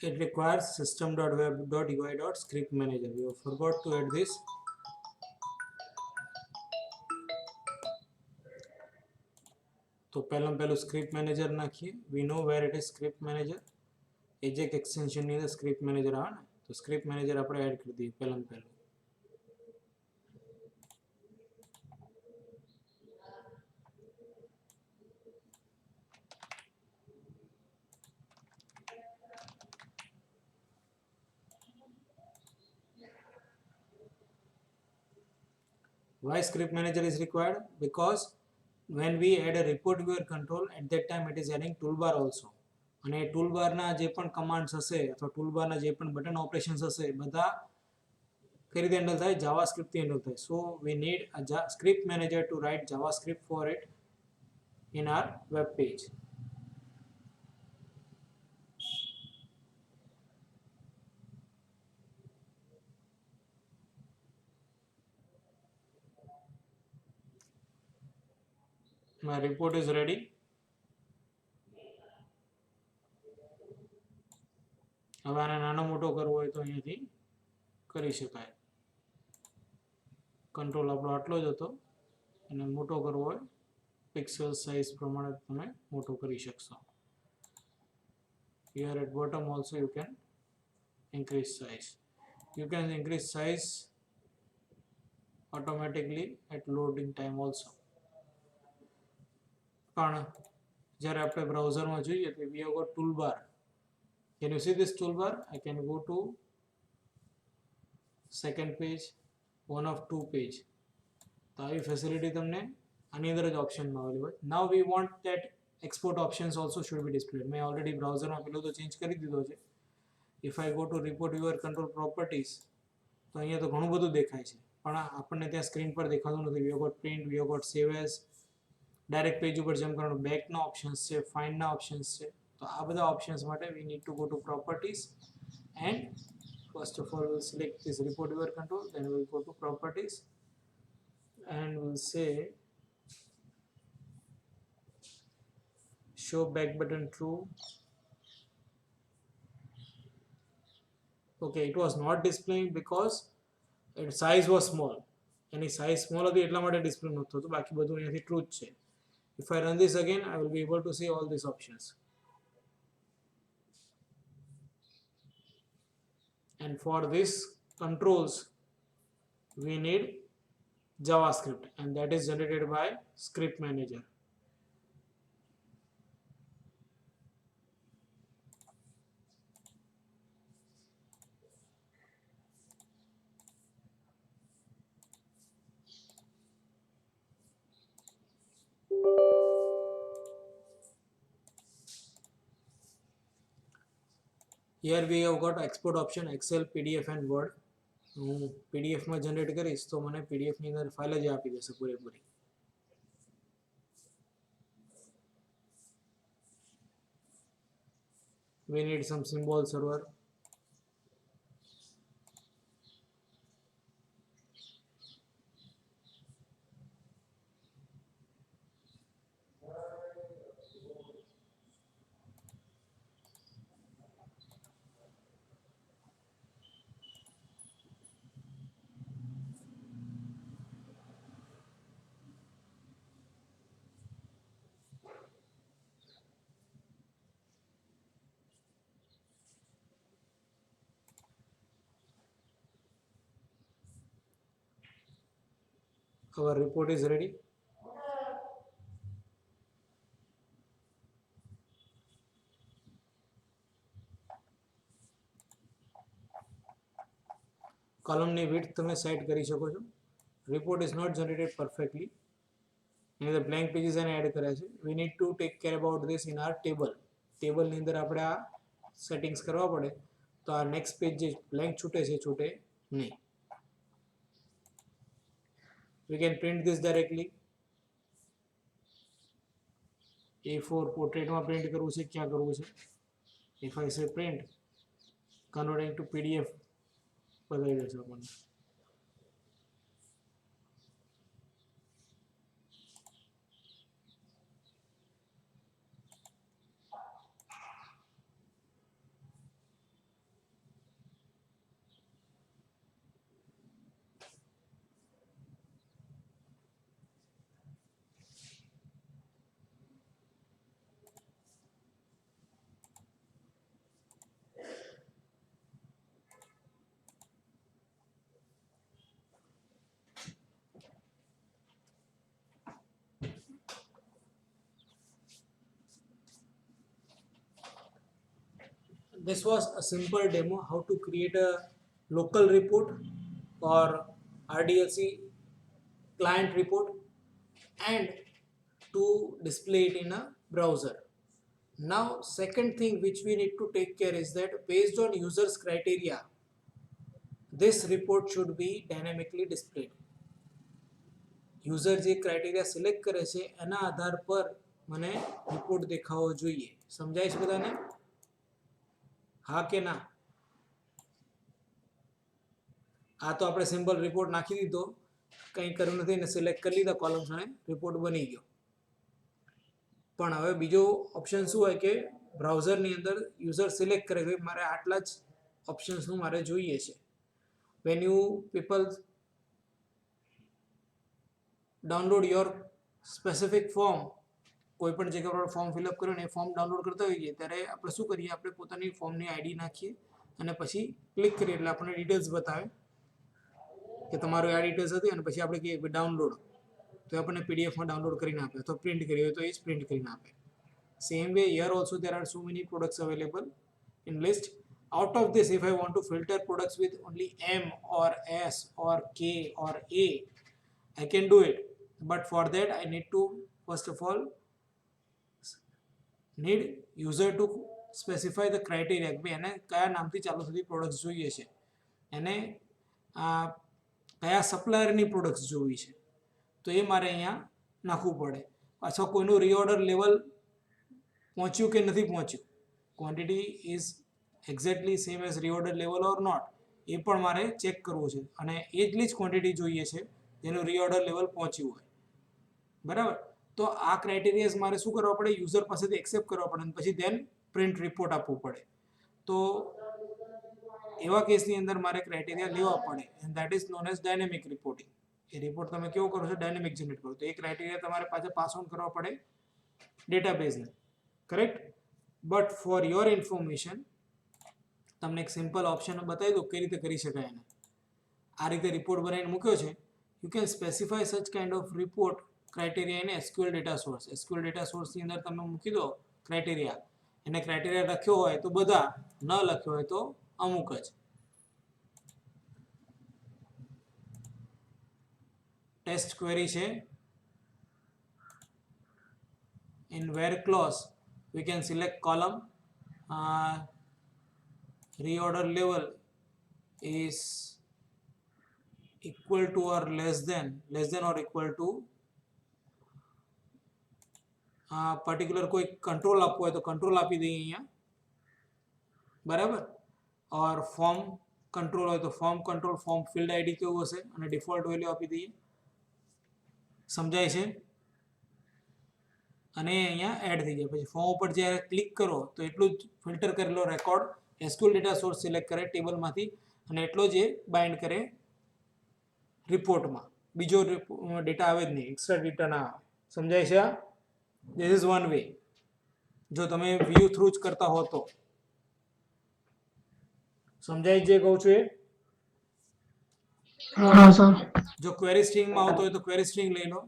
It requires system.web.ui.script manager. We have forgot to add this. तो पहले स्क्रिप्ट मैनेजर नाखिए. We know where it is script manager. Ajax extension ની અંદર સ્ક્રિપ્ટ મેનેજર આવે ને, તો સ્ક્રિપ્ટ મેનેજર આપણે એડ કરી દઈએ પહેલું. Why script manager is required? Because when we add a report viewer control, at that time it is adding toolbar also. અને ટૂલબારના જે પણ કમાન્ડ્સ હશે અથવા ટૂલબારના જે પણ બટન ઓપરેશન્સ હશે બધા કઈ રીતે હેન્ડલ થાય? જાવાસ્ક્રિપ્ટથી હેન્ડલ થાય. So we need a script manager to write JavaScript for it in our web page. My report is ready. હવે આને નાનો મોટો કરવો હોય તો અહીંયાથી કરી શકાય. કંટ્રોલ આપણો આટલો જ હતો અને મોટો કરવો હોય પિક્સલ સાઇઝ પ્રમાણે તમે મોટો કરી શકશો. Here at bottom also you can increase size. You can increase size automatically at loading time also. પણ જ્યારે આપણે બ્રાઉઝરમાં જોઈએ તો we have got toolbar. Can you see this toolbar? I can go to second page, one of two page. તો આવી facility તમને આની અંદર જ ઓપ્શનમાં available. Now we want that export options also should be displayed. મેં already બ્રાઉઝરમાં પેલો તો ચેન્જ કરી દીધો છે. If I go to report viewer control properties તો અહીંયા તો ઘણું બધું દેખાય છે પણ આપણને ત્યાં સ્ક્રીન પર દેખાતું નથી. We have got print, we have got save as, direct page ઉપર જેમ કરવાનું બેકના ઓપ્શન્સ છે, ફાઇન્ડના ઓપ્શન્સ છે. તો આ બધા ઓપ્શન્સ માટે we need to go to properties and first of all we'll select this report viewer control, then we'll go to properties and we'll say show back button true. Okay, it was not displaying because its size was small. Any size small હતી એટલા માટે display નહોતું થતું, બાકી બધું અહીંયાથી true જ છે. If I run this again, I will be able to see all these options. And for this controls, we need JavaScript, and that is generated by Script Manager. Here we have got export option Excel, PDF and Word. હું PDF માં generate કરીશ તો મને PDF ની અંદર file જ આપી દેશે પૂરેપૂરી. We need some symbol server. Our report is ready. કોલમની width તમે સેટ કરી શકો છો. Report is not generated perfectly. અહીં the blank pages એને એડ કર્યા છે. We need to take care about this in our table. Table ની અંદર આપણે આ સેટિંગ્સ કરવા પડે તો આ નેક્સ્ટ પેજ જે બ્લેન્ક છૂટે છે છૂટે નહીં. We can print this directly. A4 portrait માં પ્રિન્ટ કરવું છે, ક્યાં કરવું છે? If I say print, converting to PDF બતાવી દેશે આપણને. This was a simple demo how to create a local report or RDLC client report and to display it in a browser. Now second thing which we need to take care is that based on users criteria, this report should be dynamically displayed. User જે criteria select કરે છે એના આધાર પર મને report દેખાવો જોઈએ. સમજાય છે બધાને? હા કે ના? આ તો આપણે સિમ્પલ રિપોર્ટ નાખી દીધો, કંઈ કર્યું નથી ને સિલેક્ટ કરી લીધા કોલમ્સ અને રિપોર્ટ બની ગયો. પણ હવે બીજો ઓપ્શન શું હોય કે બ્રાઉઝરની અંદર યુઝર સિલેક્ટ કરે કે મારે આટલા જ ઓપ્શન્સનું મારે જોઈએ છે. When you people download your specific form, કોઈ પણ જગ્યા પર ફોર્મ ફિલઅપ કર્યું ને એ ફોર્મ ડાઉનલોડ કરતા હોઈએ ત્યારે આપણે શું કરીએ, આપણે પોતાની ફોર્મની આઈડી નાખીએ અને પછી ક્લિક કરીએ એટલે આપણને ડિટેલ્સ બતાવે કે તમારું આ ડિટેલ્સ હતી અને પછી આપણે કહીએ ડાઉનલોડ તો આપણને પીડીએફમાં ડાઉનલોડ કરીને આપે અથવા પ્રિન્ટ કરી હોય તો એ જ પ્રિન્ટ કરીને આપે. Same way here also there are so many products available in list. Out of this, if I want to filter products with only M or S or K or A, I can do it. But for that I need to first of all need user to specify the criteria કે એને કયા નામથી ચાલુ થતી products જોઈએ છે, એને કયા સપ્લાયરની પ્રોડક્ટ્સ જોવી છે, તો એ મારે અહીંયા નાખવું પડે. પાછો કોઈનું રીઓર્ડર લેવલ પહોંચ્યું કે નથી પહોંચ્યું, quantity is exactly same as reorder level or not, એ પણ મારે ચેક કરવું છે અને એટલી જ ક્વોન્ટિટી જોઈએ છે જેનું રીઓર્ડર લેવલ પહોંચ્યું હોય. બરાબર? તો આ ક્રાઇટેરિયાઝ મારે શું કરવા પડે, યુઝર પાસેથી એક્સેપ્ટ કરવા પડે અને પછી દેન પ્રિન્ટ રિપોર્ટ આપવું પડે. તો એવા કેસની અંદર મારે ક્રાઇટેરિયા લેવા પડે and that is known as dynamic reporting. A report તમે કેવો કરો છો? ડાયનેમિક જનરેટ કરો. તો એ ક્રાઇટેરિયા તમારે પાછા પાસ ઓન કરવા પડે ડેટાબેઝને, correct? But for your information તમને એક સિમ્પલ ઓપ્શન બતાવી દઉં કઈ રીતે કરી શકાય એને. આ રીતે રિપોર્ટ બનાવીને મૂક્યો છે. યુ કેન સ્પેસિફાય સચ kind of report criteria in SQL data source. SQL data સોર્સની અંદર તમે મૂકી દો ક્રાઇટેરિયા. એને ક્રાઇટેરિયા લખ્યો હોય તો બધા, ન લખ્યો હોય તો અમુક જ. ટેસ્ટ ક્વેરી છે. In where clause we can select column, reorder level is equal to or less than or equal to particular કોઈ કંટ્રોલ આપવો હોય તો કંટ્રોલ આપી દઈએ અહીંયા, બરાબર? ઓર ફોર્મ કંટ્રોલ હોય તો form control, form field ID કેવું હશે અને ડિફોલ્ટ વેલ્યુ આપી દઈએ. સમજાય છે? અને અહીંયા એડ થઈ જાય. પછી ફોર્મ ઉપર જ્યારે ક્લિક કરો તો એટલું જ ફિલ્ટર કરેલો record SQL data source select કરે ટેબલમાંથી અને એટલો જ એ બાઇન્ડ કરે રિપોર્ટમાં. બીજો ડેટા આવે જ નહીં, એક્સ્ટ્રા ડેટા ના આવે. સમજાય છે? This is one way. જો તમે વ્યૂ થ્રુ જ કરતા હો તો. સમજાય જે કહું છું એ? હા સર. જો ક્વેરી સ્ટ્રિંગમાં આવતો હોય તો ક્વેરી સ્ટ્રિંગ લઈ લો.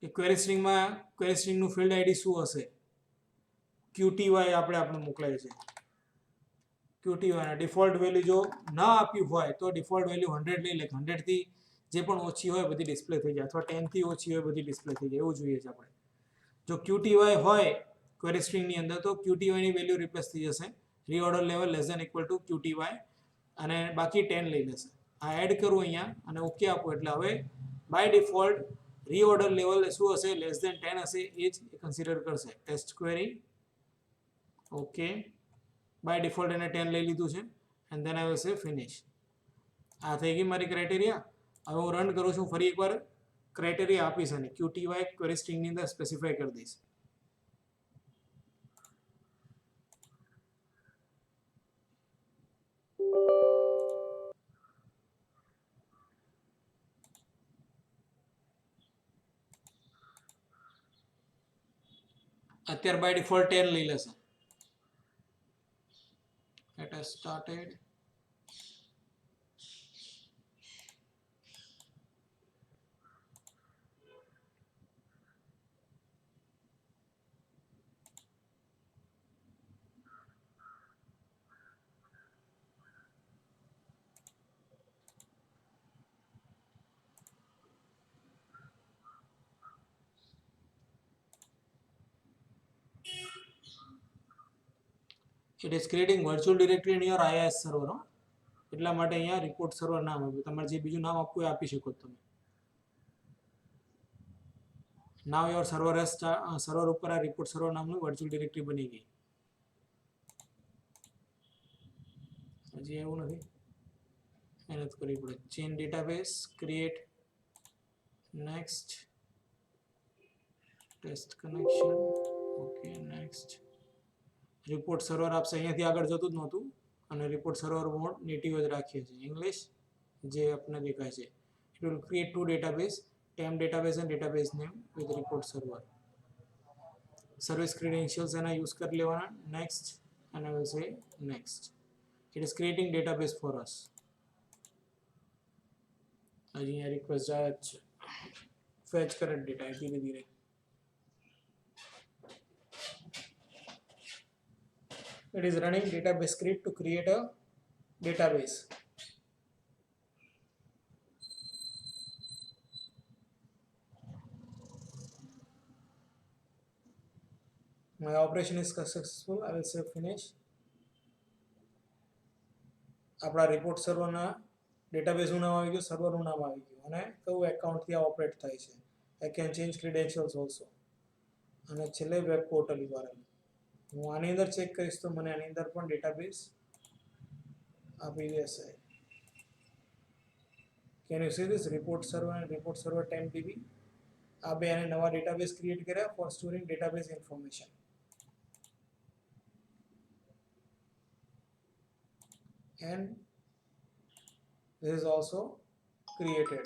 એ ક્વેરી સ્ટ્રિંગમાં ક્વેરી સ્ટ્રિંગનું ફિલ્ડ આઈડી શું હશે? QTY આપણે મોકલાય છે. QTY ના ડિફોલ્ટ વેલ્યુ જો ના આપ્યું હોય તો ડિફોલ્ટ વેલ્યુ 100 લઈ લે. 100 થી જે પણ ઓછી હોય બધી ડિસ્પ્લે થઈ જાય, અથવા 10 થી ઓછી હોય બધી ડિસ્પ્લે થઈ જાય, એવું જોઈએ છે આપણે. જો QTY હોય ક્વેરી સ્ટ્રિંગની અંદર તો QTY ની વેલ્યુ રિપ્લેસ થઈ જશે. Reorder level less then equal to QTY અને બાકી 10 લઈ લેશે. આ એડ કરું અહીંયા અને ઓકે આપો એટલે હવે બાય ડિફોલ્ટ રીઓર્ડર લેવલ શું હશે? લેસ ધેન 10 હશે, એ જ કન્સિડર કરશે. Test query okay, by default એને 10 લઈ લીધું છે and then I will say finish. આ થઈ ગઈ મારી ક્રાઇટેરિયા. હવે હું રન કરું છું, ફરી એકવાર ક્રાઇટેરિયા આપીશ અને QTY ક્વેરી સ્ટ્રિંગની અંદર સ્પેસિફાઈ કરી દઈશ. અત્યારે બાય ડિફોલ્ટ 10 લઈ લેશે. Let us started. It is creating virtual directory in your IIS server. એટલા માટે અહીંયા રિપોર્ટ સર્વર નામ આપ્યું. તમારે જે બીજું નામ આપવું એ આપી શકો તમે. Now your server has server ઉપર આ રિપોર્ટ સર્વર નામનું વર્ચ્યુઅલ ડિરેક્ટરી બની ગઈ. હજી એવું નથી, મહેનત કરવી પડે. ચેન database create, next test connection, okay next. Report server આપશે. અહીંયાથી આગળ જતું જ નહોતું અને રિપોર્ટ સર્વર મોડ નેટિવ જ રાખીએ છીએ ઇંગ્લિશ, જે આપણને દેખાય છે. It will create to database, temp database and database name with report server. Service credentials એના યુઝ કરી લેવાના. Next and I will say next. It is creating database for us. અહીંયા રિક્વેસ્ટ જાય છે, ફેચ કરે ડેટા ધીરે ધીરે. It is running database script to create a database. My operation is successful. I will say finish. આપણા report સર્વરના ડેટાબેઝનું નામ આવી ગયું, સર્વરનું નામ આવી ગયું અને કયું એકાઉન્ટથી આ ઓપરેટ થાય છે. I can change credentials also. અને છેલ્લે વેબ પોર્ટલ URL. હું આની અંદર ચેક કરીશ તો મને આની અંદર પણ ડેટાબેઝ આપી દેશે. Can you see this report server અને રિપોર્ટ સર્વર 10 DB. આ બે અને નવા ડેટાબેઝ ક્રિએટ કર્યા for storing database information. And this is also created.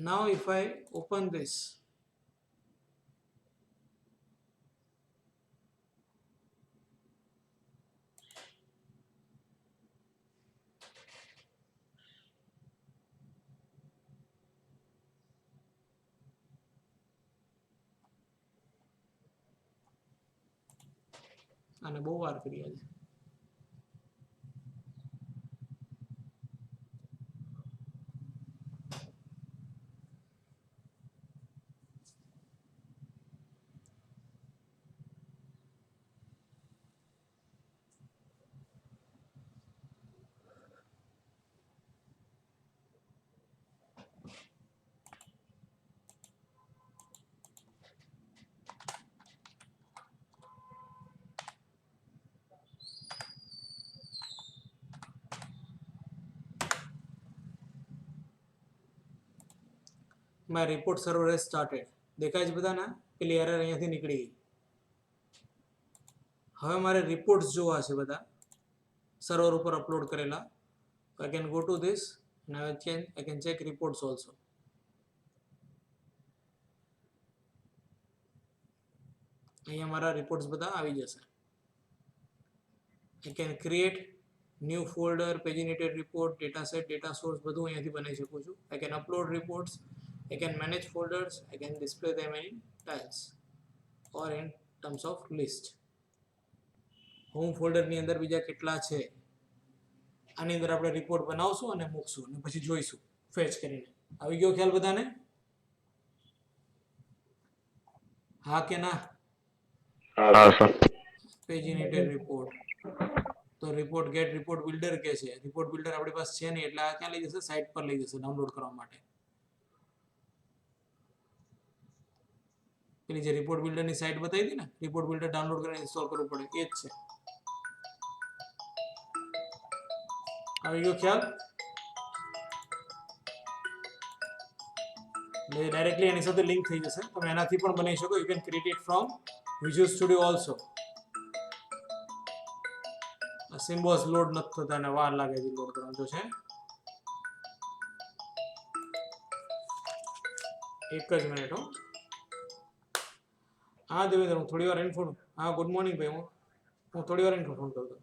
Now if I open this, અને બહુ વાર કરી આજે. My report server has started. દેખાય છે બધાને? પેલી એરર અહીંયાથી નીકળી ગઈ. હવે મારે રિપોર્ટ્સ જોવા છે બધા સર્વર ઉપર અપલોડ કરેલા. I can go to this and I can check reports also. અહીંયા મારા રિપોર્ટ્સ બધા આવી જશે. I can create new folder, paginated report, dataset, data source બધું અહીંયાથી બનાવી શકું છું. I can upload reports, I can manage folders, I can display them in tiles or in terms of list. Home ફોલ્ડરની અંદર બીજા કેટલા છે આની અંદર આપણે રિપોર્ટ બનાવશું અને મૂકશું અને પછી જોઈશું ફેચ કરીને. આવી ગયો ખ્યાલ બધાને? હા કે ના? હા સર. પેજિનેટેડ રિપોર્ટ તો રિપોર્ટ ગેટ રિપોર્ટ બિલ્ડર કે છે. રિપોર્ટ બિલ્ડર આપણી પાસે છે નહીં એટલે આ ક્યાં લઈ જશે? સાઇટ પર લઈ જશે ડાઉનલોડ કરવા માટે. પેલી જે રિપોર્ટ બિલ્ડરની સાઇટ બતાવી હતી ને, રિપોર્ટ બિલ્ડર ડાઉનલોડ કરીને ઇન્સ્ટોલ કરવું પડે એ જ છે. આવી ગયો ખ્યાલ? ડાયરેક્ટલી એની સાથે લિંક થઈ જશે. તમે એનાથી પણ બનાવી શકો. You can create it from visual studio also. Symbols load નથી થતા અને વાર લાગે છે લોડ કરવાનું. તો છે એક જ મિનિટ હો. હા દેવેન્દ્ર, હું થોડી વાર ફોન. હા ગુડ મોર્નિંગ ભાઈ. હું થોડી વાર ફોન કરતો.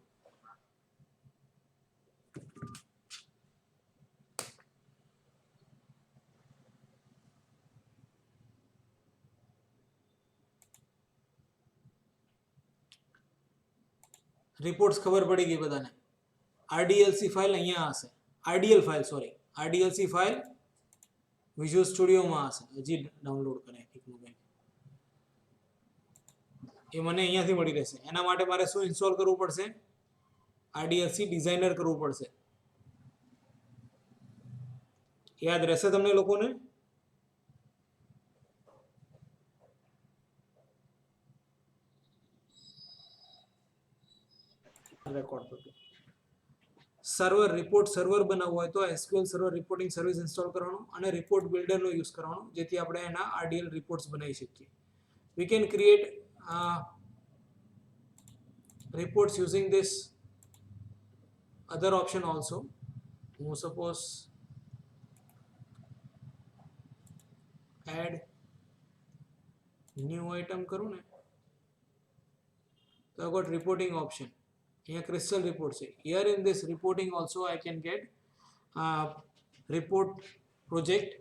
રિપોર્ટ્સ ખબર પડી ગઈ બધાને. આરડીએલસી ફાઇલ અહીંયા હશે. આરડીએલ ફાઇલ સોરી આરડીએલસી ફાઇલ વિઝ્યુઅલ સ્ટુડિયોમાં હશે. હજી ડાઉનલોડ કરે એ મને અહીંયાથી મળી રહેશે. એના માટે મારે શું ઇન્સ્ટોલ કરવું પડશે? આરડીએલસી ડિઝાઇનર કરવું પડશે. યાદ રહેશે તમને લોકોને? રેકોર્ડ કરજો. સર્વર રિપોર્ટ સર્વર બનાવવું હોય તો SQL server reporting service install કરવાનો અને રિપોર્ટ બિલ્ડરનો યુઝ કરવાનો જેથી આપણે એના આરડીએલ રિપોર્ટ્સ બનાવી શકીએ. We can create reports using this other option also. હું suppose add new item કરું ને તો I got reporting option. here crystal report છે. Here in this reporting also I can get report project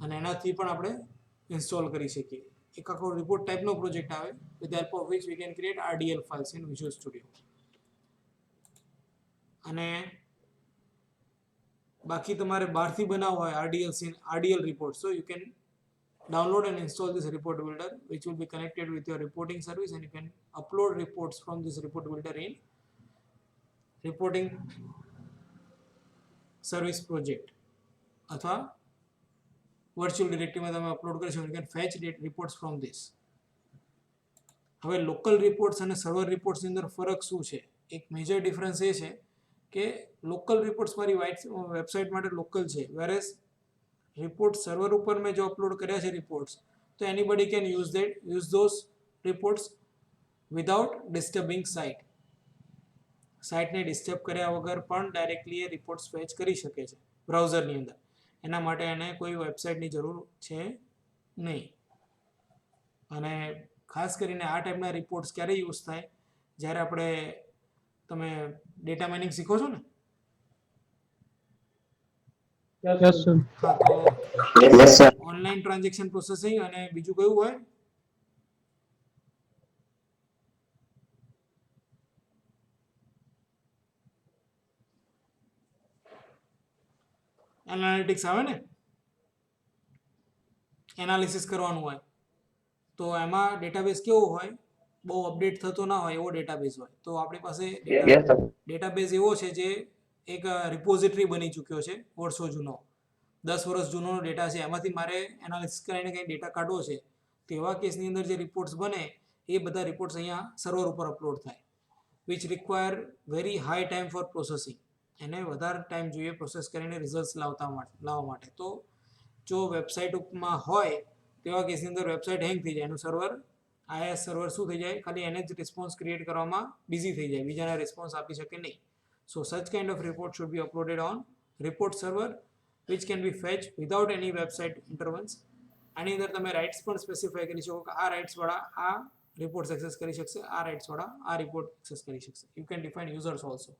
અને એનાથી પણ આપણે ઇન્સ્ટોલ કરી શકીએ. એક આખો રિપોર્ટ ટાઈપનો પ્રોજેક્ટ આવે with the help of which we can create RDL files in Visual Studio. અને બાકી તમારે બહારથી બનાવવા હોય RDL report, so you can download and install this report builder which will be connected with your reporting service and you can upload reports from this report builder in reporting service project અથવા virtual ડિરેક્ટરીમાં તમે upload કરી શકો. You can fetch reports from this. હવે local reports અને server રિપોર્ટ્સની અંદર ફરક શું છે? એક મેજર ડિફરન્સ એ છે કે લોકલ રિપોર્ટ્સ મારી વેબસાઇટ માટે લોકલ છે, વેરેઝ રિપોર્ટ સર્વર ઉપર મેં જો અપલોડ કર્યા છે રિપોર્ટ્સ તો anybody can use those reports without disturbing સાઇટને ડિસ્ટર્બ કર્યા વગર પણ ડાયરેક્ટલી એ રિપોર્ટ્સ ફેચ કરી શકે છે બ્રાઉઝરની અંદર. એના માટે એને કોઈ વેબસાઇટની જરૂર છે નહીં. અને ખાસ કરીને આ ટાઈપના રિપોર્ટ્સ ક્યારે યુઝ થાય, જ્યારે આપણે તમે ડેટા માઇનિંગ શીખો છો ને, Yes, sir. હા, તો Yes, sir. Online transaction processing અને બીજું કયું હોય? એનાલિટિક્સ આવે ને, એનાલિસિસ કરવાનું હોય, તો એમાં ડેટાબેઝ કેવો હોય? બહુ અપડેટ થતો ના હોય એવો ડેટાબેઝ હોય. તો આપણી પાસે Yes, sir. ડેટાબેઝ એવો છે જે એક રિપોઝિટરી બની ચૂક્યો છે, વર્ષો જૂનો, 10 વર્ષ જૂનો ડેટા છે, એમાંથી મારે એનાલિસિસ કરીને કંઈ ડેટા કાઢવો છે, તો એવા કેસની અંદર જે રિપોર્ટ્સ બને એ બધા રિપોર્ટ્સ અહીંયા સર્વર ઉપર અપલોડ થાય, which require very high time for processing. એને વધારે ટાઈમ જોઈએ પ્રોસેસ કરીને રિઝલ્ટ્સ લાવવા માટે. તો જો વેબસાઇટમાં હોય તેવા કેસની અંદર વેબસાઇટ હેંગ થઈ જાય, એનું સર્વર આઈએસ સર્વર શું થઈ જાય, ખાલી એને જ રિસ્પોન્સ ક્રિએટ કરવામાં બિઝી થઈ જાય, બીજાને રિસ્પોન્સ આપી શકે નહીં. So such kind of report should be uploaded on report server which can be fetch without any website intervention. આની અંદર તમે રાઇટ્સ પણ સ્પેસિફાઈ કરી શકો કે આ રાઇટ્સવાળા આ રિપોર્ટ્સ એક્સેસ કરી શકશે, આ રાઇટ્સવાળા આ રિપોર્ટ એક્સેસ કરી શકશે. You can define users also.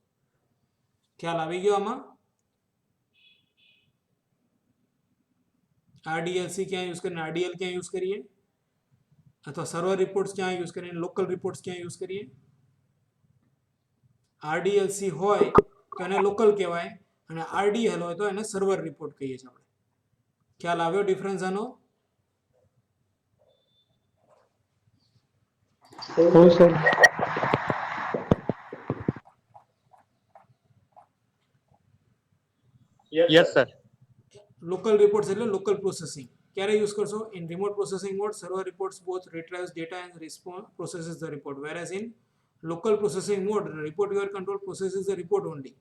ખ્યાલ આવી ગયો આમાં? RDLC ક્યાં યુઝ કરીને, RDL ક્યાં યુઝ કરીએ, અથવા સર્વર રિપોર્ટ્સ ક્યાં યુઝ કરીએ, લોકલ રિપોર્ટ્સ ક્યાં યુઝ કરીએ? RDLC હોય તો એને લોકલ કહેવાય, અને RDL હોય તો એને સર્વર રિપોર્ટ કહીએ છીએ આપણે. ખ્યાલ આવ્યો ડિફરન્સ આનો? Oh, sir. Yes sir. Local reports એટલે લોકલ પ્રોસેસિંગ. ક્યારે યુઝ કરશો? In remote processing mode, server reports both retrieves data and response processes the report, whereas in local processing mode, the report viewer control processes the report only,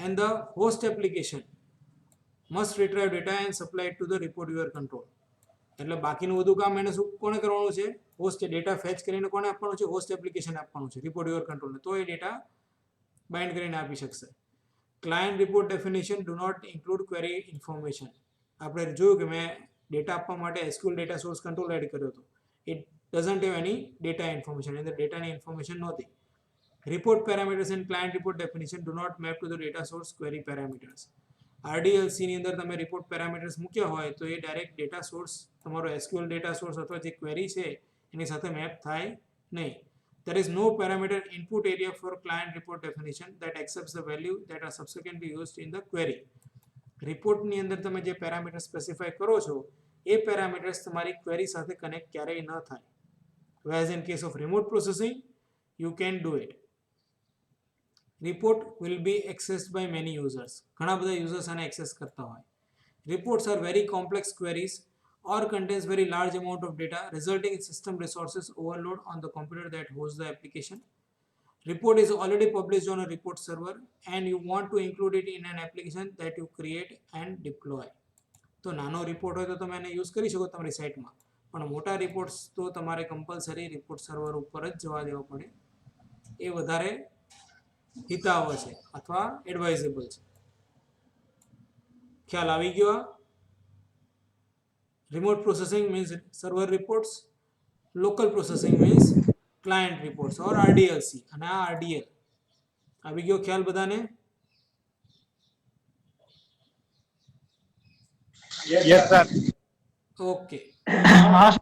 and the host application must retrieve data and supply it to the report viewer control. એટલે બાકીનું બધું કામ એને શું કોને કરવાનું છે? Host data fetch કરીને કોને આપવાનું છે? હોસ્ટ એપ્લિકેશન આપવાનું છે, રિપોર્ટ વ્યુઅર કંટ્રોલને, તો એ ડેટા બાઇન્ડ કરીને આપી શકશે. Client report definition do not include query information. આપણે જોયું કે મેં ડેટા આપવા માટે SQL data source control add કર્યો હતો. It doesn't have any data information, અંદર ડેટાની ઇન્ફોર્મેશન નહોતી. Report parameters and client report definition do not map to the data source query parameters. RDLC ની અંદર તમે રિપોર્ટ પેરામીટર્સ મૂક્યા હોય તો એ ડાયરેક્ટ ડેટા સોર્સ, તમારો SQL ડેટા સોર્સ અથવા જે ક્વેરી છે એની સાથે મેપ થાય નહીં. There is no parameter input area for client report definition that accepts the value that are subsequently used in the query. રિપોર્ટની અંદર તમે જે પેરામીટર સ્પેસિફાઈ કરો છો એ પેરામીટર્સ તમારી ક્વેરી સાથે કનેક્ટ ક્યારેય ન થાય. Whereas in case of remote processing, you can do it. Report will be accessed by many users. ઘણા બધા users આને એક્સેસ કરતા હોય. Reports are very complex queries or contains very large amount of data, resulting in system resources overload on the computer that hosts the application. Report is already published on a report server and you want to include it in an application that you create and deploy. તો નાનો report હોય તો તમે એને use કરી શકો તમારી સાઇટમાં, પણ મોટા રિપોર્ટ્સ તો તમારે કમ્પલસરી રિપોર્ટ સર્વર ઉપર જ જવા દેવા પડે. એ વધારે હિતાવહ છે અથવા એડવાઇઝેબલ છે. ખ્યાલ આવી ગયો? Remote processing means server reports, local processing means client reports or RDLC, અને આ RDL. આવી ગયો ખ્યાલ બધાને? Yes sir. ઓકે. Ah,